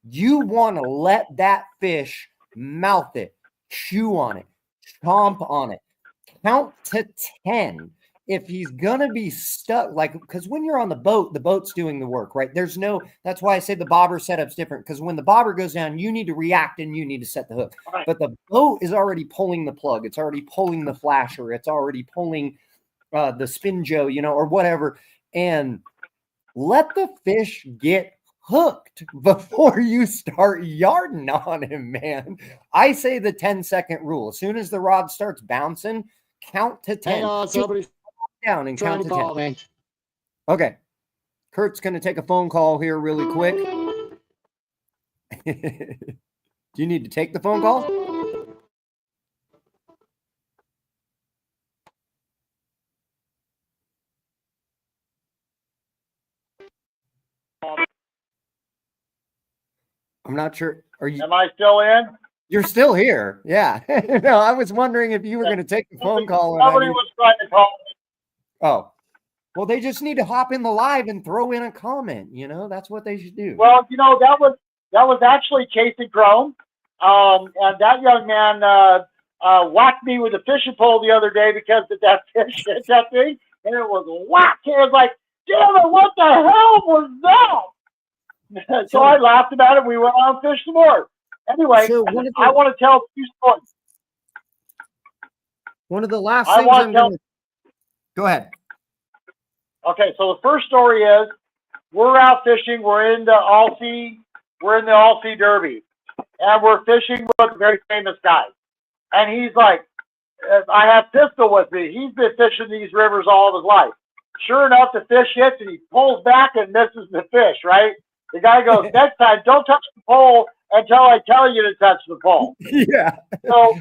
You want to let that fish mouth it, chew on it, chomp on it, count to 10. If he's gonna be stuck, like, because when you're on the boat's doing the work, right? That's why I say the bobber setup's different, because when the bobber goes down, you need to react and you need to set the hook. Right. But the boat is already pulling the plug, it's already pulling the flasher, it's already pulling the spin joe, or whatever. And let the fish get hooked before you start yarding on him, man. I say the 10-second rule. As soon as the rod starts bouncing, count to 10. Hang on, somebody's Down and trying count to to 10. call me. Okay. Kurt's going to take a phone call here really quick. Do you need to take the phone call? I'm not sure. Am I still in? You're still here. Yeah. No, I was wondering if you were going to take the phone call. Somebody was trying to call me. Oh. Well, they just need to hop in the live and throw in a comment. That's what they should do. Well, that was actually Casey Crone. And that young man whacked me with a fishing pole the other day because of that fish hit that thing, and it was whack. It was like, damn it, what the hell was that? So I laughed about it. We went out and fished some more. Anyway, I want to tell 2 stories. One of the last things Go ahead. Okay, so the first story is we're out fishing. We're in the All-Sea Derby, and we're fishing with a very famous guy. And he's like, I have Pistol with me. He's been fishing these rivers all of his life. Sure enough, the fish hits, and he pulls back and misses the fish, right? The guy goes, next time, don't touch the pole until I tell you to touch the pole. Yeah. So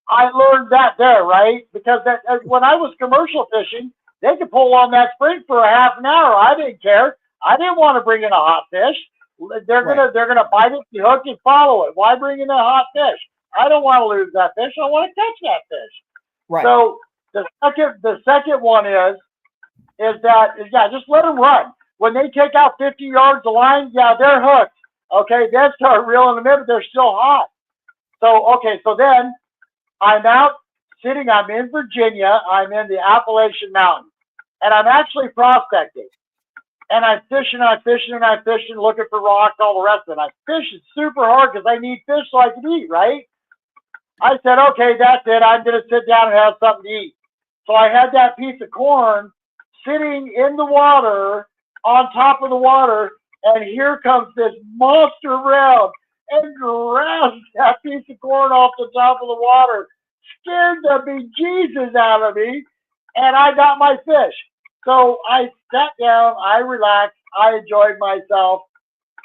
I learned that there, right? Because when I was commercial fishing, they could pull on that spring for a half an hour. I didn't care. I didn't want to bring in a hot fish. They're gonna bite it, the hook, and follow it. Why bring in a hot fish? I don't want to lose that fish. I want to catch that fish. Right. So the second one is just let them run. When they take out 50 yards of line, they're hooked. Okay, then start reeling them in, but they're still hot. So then I'm out sitting. I'm in Virginia. I'm in the Appalachian Mountains, and I'm actually prospecting. And I'm fishing, looking for rocks, all the rest of it. I'm fishing super hard because I need fish so I can eat, right? I said, okay, that's it. I'm going to sit down and have something to eat. So I had that piece of corn sitting in the water, on top of the water, and here comes this monster round and grabs that piece of corn off the top of the water, scared the bejesus out of me, and I got my fish. So I sat down, I relaxed, I enjoyed myself,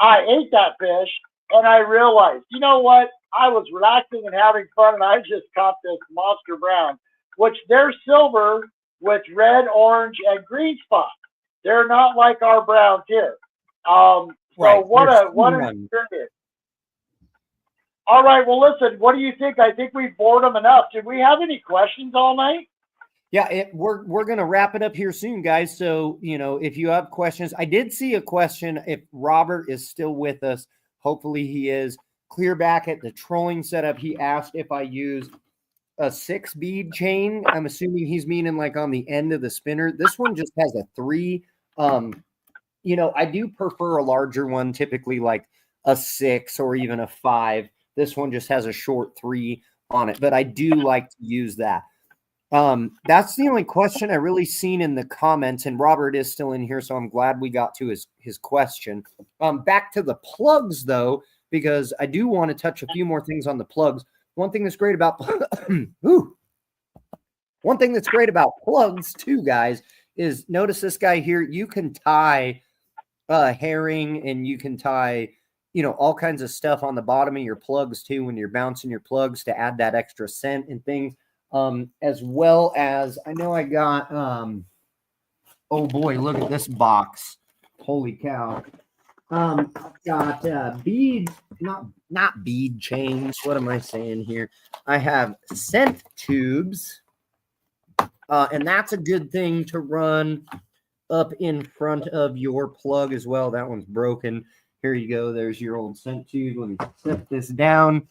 I ate that fish, and I realized, you know what? I was relaxing and having fun, and I just caught this monster brown, which they're silver with red, orange, and green spots. They're not like our browns here. So Right. what an experience. All right, well, listen, what do you think? I think we've bored them enough. Did we have any questions all night? Yeah, we're going to wrap it up here soon, guys. So, if you have questions, I did see a question. If Robert is still with us, hopefully he is. Clear back at the trolling setup, he asked if I use a 6 bead chain. I'm assuming he's meaning like on the end of the spinner. This one just has a 3. I do prefer a larger one, typically like a 6 or even a 5. This one just has a short 3 on it, but I do like to use that. That's the only question I really seen in the comments, and Robert is still in here, so I'm glad we got to his question. Back to the plugs though, because I do want to touch a few more things on the plugs. One thing that's great about plugs too, guys, is notice this guy here. You can tie herring, and you can tie all kinds of stuff on the bottom of your plugs too when you're bouncing your plugs to add that extra scent and things. As well as I know I got oh boy, look at this box. Holy cow. I've got bead, not bead chains. What am I saying here? I have scent tubes. And that's a good thing to run up in front of your plug as well. That one's broken. Here you go. There's your old scent tube. Let me set this down.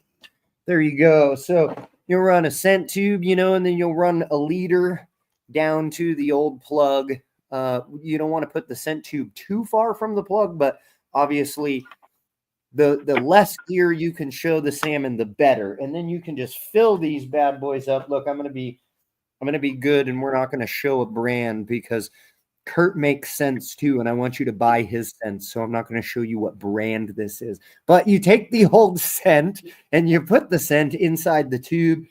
There you go. So you'll run a scent tube, and then you'll run a leader down to the old plug. You don't want to put the scent tube too far from the plug, but obviously the less gear you can show the salmon, the better. And then you can just fill these bad boys up. Look, I'm going to be good, and we're not going to show a brand because Kurt makes sense too, and I want you to buy his scent, so I'm not going to show you what brand this is. But you take the old scent and you put the scent inside the tube,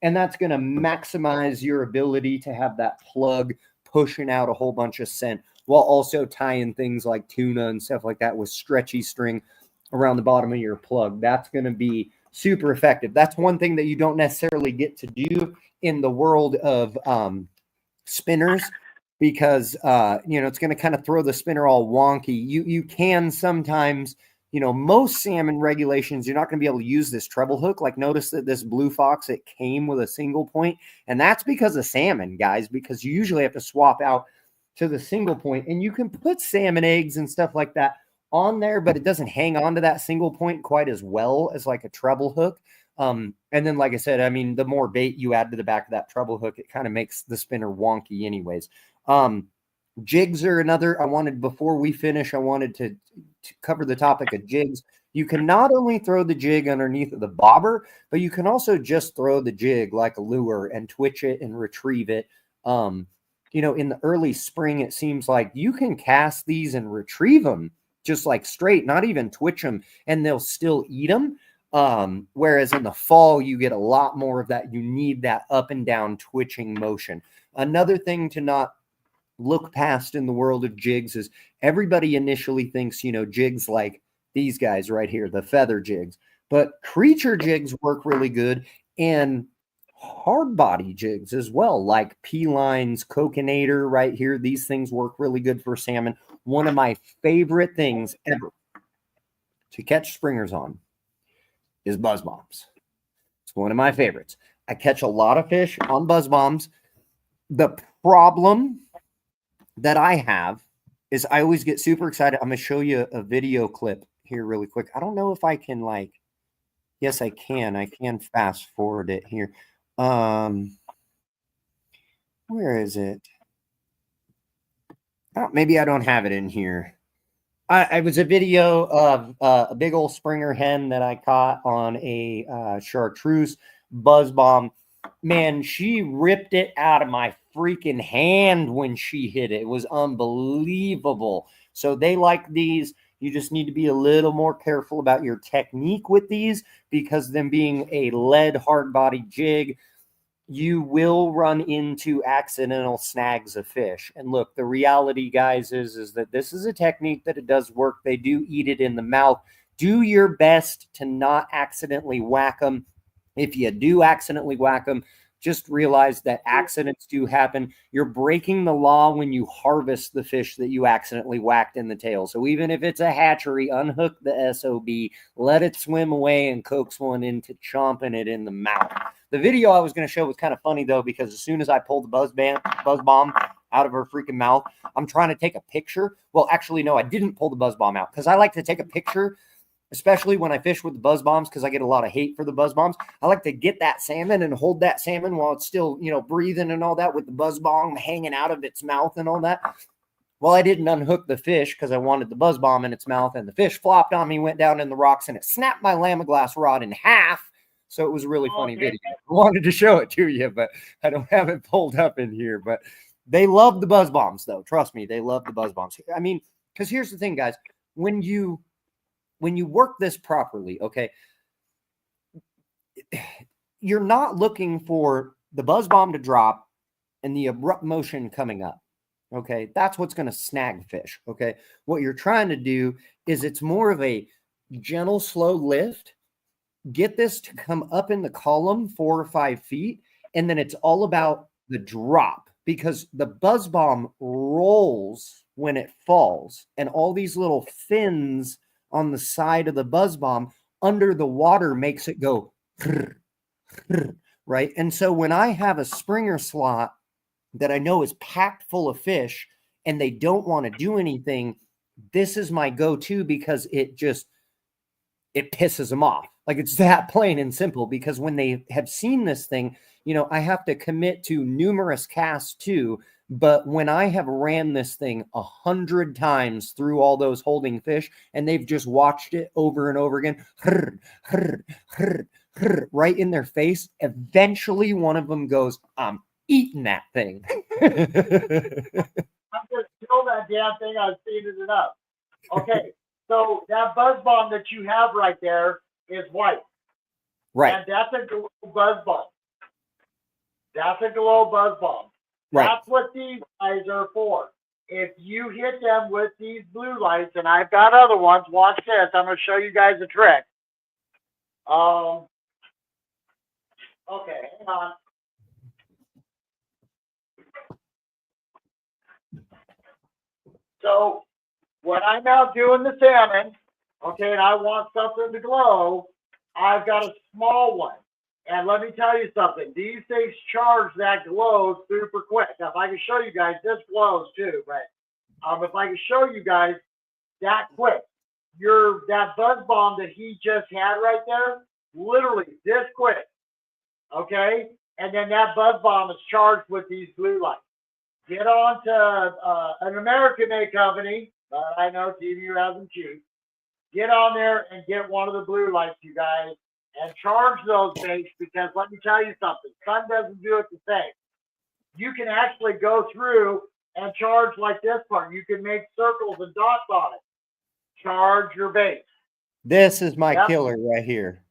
and that's going to maximize your ability to have that plug pushing out a whole bunch of scent while also tying things like tuna and stuff like that with stretchy string around the bottom of your plug. That's going to be super effective. That's one thing that you don't necessarily get to do in the world of spinners, because it's going to kind of throw the spinner all wonky. You can sometimes, most salmon regulations, you're not going to be able to use this treble hook. Like notice that this Blue Fox, it came with a single point, and that's because of salmon, guys, because you usually have to swap out to the single point, and you can put salmon eggs and stuff like that on there, but it doesn't hang on to that single point quite as well as like a treble hook. And then, like I said, I mean, the more bait you add to the back of that treble hook, it kind of makes the spinner wonky anyways. Jigs are another. Before we finish, I wanted to cover the topic of jigs. You can not only throw the jig underneath of the bobber, but you can also just throw the jig like a lure and twitch it and retrieve it. In the early spring, it seems like you can cast these and retrieve them just like straight, not even twitch them, and they'll still eat them. Whereas in the fall, you get a lot more of that. You need that up and down twitching motion. Another thing to not look past in the world of jigs is everybody initially thinks, jigs like these guys right here, the feather jigs, but creature jigs work really good, and hard body jigs as well, like P-Lines, Coconator right here. These things work really good for salmon. One of my favorite things ever. to catch springers on is buzz bombs. It's one of my favorites. I catch a lot of fish on buzz bombs. The problem that I have is I always get super excited. I'm going to show you a video clip here really quick. I don't know if I can yes, I can. I can fast forward it here. Where is it? Oh, maybe I don't have it in here. It was a video of a big old springer hen that I caught on a chartreuse buzz bomb. Man, she ripped it out of my freaking hand when she hit it. It was unbelievable. So they like these. You just need to be a little more careful about your technique with these, because them being a lead hard body jig, you will run into accidental snags of fish. And look, the reality, guys, is that this is a technique that it does work. They do eat it in the mouth. Do your best to not accidentally whack them. If you do accidentally whack them, just realize that accidents do happen. You're breaking the law when you harvest the fish that you accidentally whacked in the tail. So even if it's a hatchery, unhook the SOB, let it swim away, and coax one into chomping it in the mouth. The video I was going to show was kind of funny, though, because as soon as I pulled the buzz bomb out of her freaking mouth, I'm trying to take a picture. Well, actually, no, I didn't pull the buzz bomb out, because I like to take a picture, especially when I fish with the buzz bombs, because I get a lot of hate for the buzz bombs. I like to get that salmon and hold that salmon while it's still, breathing and all that, with the buzz bomb hanging out of its mouth and all that. Well, I didn't unhook the fish because I wanted the buzz bomb in its mouth, and the fish flopped on me, went down in the rocks, and it snapped my Lamiglass rod in half. So it was a really funny video. I wanted to show it to you, but I don't have it pulled up in here. But they love the buzz bombs, though. Trust me, they love the buzz bombs. I mean, because here's the thing, guys. When you work this properly, okay, you're not looking for the buzz bomb to drop and the abrupt motion coming up. Okay, that's what's going to snag fish. Okay, what you're trying to do is it's more of a gentle, slow lift. Get this to come up in the column 4 or 5 feet, and then it's all about the drop, because the buzz bomb rolls when it falls, and all these little fins on the side of the buzz bomb under the water makes it go right. And so when I have a springer slot that I know is packed full of fish and they don't want to do anything, this is my go-to, because it pisses them off. Like, it's that plain and simple, because when they have seen this thing, I have to commit to numerous casts too. But when I have ran this thing 100 times through all those holding fish, and they've just watched it over and over again, right in their face, eventually one of them goes, I'm eating that thing. I'm going to kill that damn thing. I've seen it enough. Okay, so that buzz bomb that you have right there is white. Right. And that's a glow buzz bomb. That's a glow buzz bomb. Right. That's what these guys are for. If you hit them with these blue lights, and I've got other ones, watch this. I'm going to show you guys a trick. Okay, hang on. So when I'm out doing the salmon, okay, and I want something to glow, I've got a small one. And let me tell you something. These things charge that glow super quick. Now, if I can show you guys, this glows too, but if I can show you guys that quick, that buzz bomb that he just had right there, literally this quick, okay? And then that buzz bomb is charged with these blue lights. Get on to an American-made company, but I know TVU has them cheap. Get on there and get one of the blue lights, you guys, and charge those baits, because let me tell you something. Sun doesn't do it the same. You can actually go through and charge like this part. You can make circles and dots on it. Charge your bait. This is my killer right here.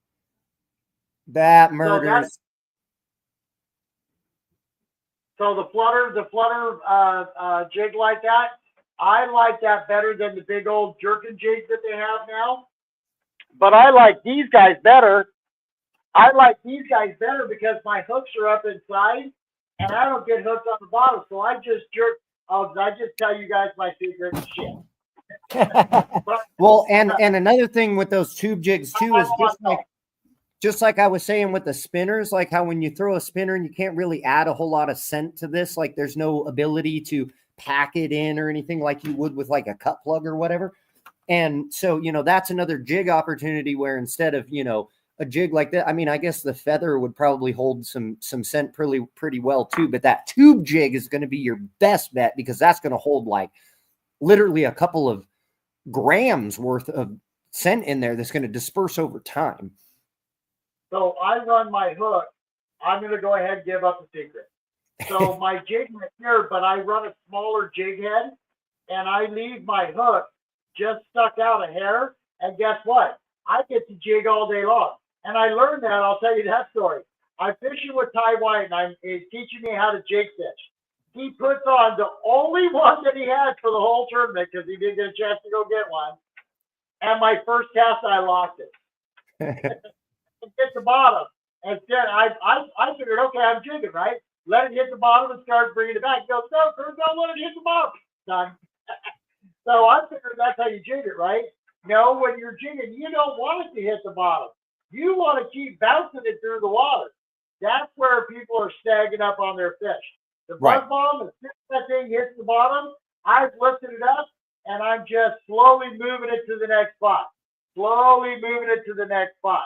That murders. So the flutter jig like that, I like that better than the big old jerkin jigs that they have now. But I like these guys better. I like these guys better because my hooks are up inside and I don't get hooked on the bottom. So I just jerk. I just tell you guys my secret shit. But Well, and another thing with those tube jigs too is just like I was saying with the spinners, like how when you throw a spinner and you can't really add a whole lot of scent to this, like there's no ability to pack it in or anything like you would with like a cut plug or whatever. And so, that's another jig opportunity where instead of, a jig like that, I mean, I guess the feather would probably hold some scent pretty well too, but that tube jig is going to be your best bet because that's going to hold like literally a couple of grams worth of scent in there that's going to disperse over time. So I run my hook. I'm going to go ahead and give up the secret. So my jig is here, but I run a smaller jig head, and I leave my hook just stuck out a hair. And guess what? I get to jig all day long. And I learned that. I'll tell you that story. I'm fishing with Ty White, and he's teaching me how to jig fish. He puts on the only one that he had for the whole tournament because he didn't get a chance to go get one. And my first cast, I lost it. Hit the bottom. And then I figured, okay, I'm jigging, right? Let it hit the bottom and start bringing it back. He goes, no, Kurt, don't let it hit the bottom. Done. So I figured that's how you jig it, right? No, when you're jigging, you don't want it to hit the bottom. You want to keep bouncing it through the water. That's where people are snagging up on their fish. The buzz bomb, as soon as that thing hits the bottom, I've lifted it up, and I'm just slowly moving it to the next spot. Slowly moving it to the next spot.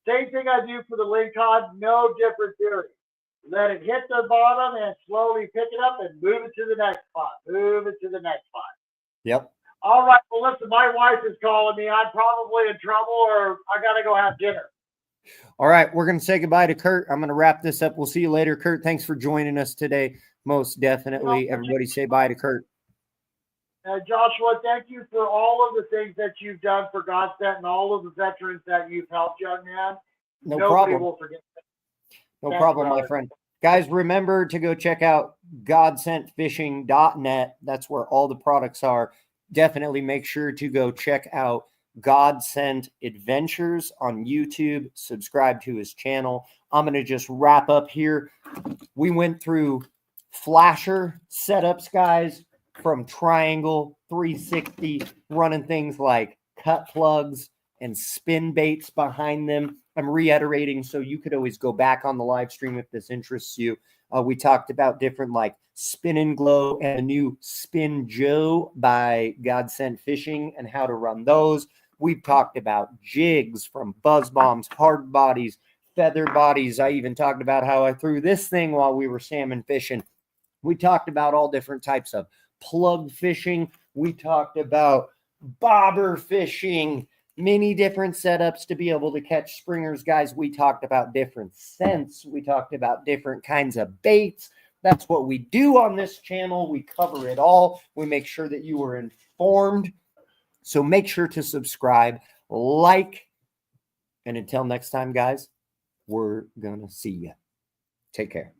Same thing I do for the lingcod, no different theory. Let it hit the bottom and slowly pick it up and move it to the next spot. Move it to the next spot. Yep. All right, well, listen, my wife is calling me. I'm probably in trouble or I got to go have dinner. All right, we're going to say goodbye to Kurt. I'm going to wrap this up. We'll see you later, Kurt. Thanks for joining us today. Most definitely. Everybody say bye to Kurt. Joshua, thank you for all of the things that you've done for Godsent and all of the veterans that you've helped, young man. No problem. Will forget that. No problem, my friend. Guys, remember to go check out godsentfishing.net. That's where all the products are. Definitely make sure to go check out Godsent Adventures on YouTube. Subscribe to his channel. I'm going to just wrap up here. We went through flasher setups, guys, from triangle, 360, running things like cut plugs and spin baits behind them. I'm reiterating so you could always go back on the live stream if this interests you. We talked about different like Spin and Glow and a new Spin Joe by Godsent Fishing and how to run those. We've talked about jigs from buzz bombs, hard bodies, feather bodies. I even talked about how I threw this thing while we were salmon fishing. We talked about all different types of plug fishing. We talked about bobber fishing, many different setups to be able to catch springers, guys. We talked about different scents. We talked about different kinds of baits. That's what we do on this channel. We cover it all. We make sure that you are informed. So make sure to subscribe, like, and until next time, guys, we're going to see you. Take care.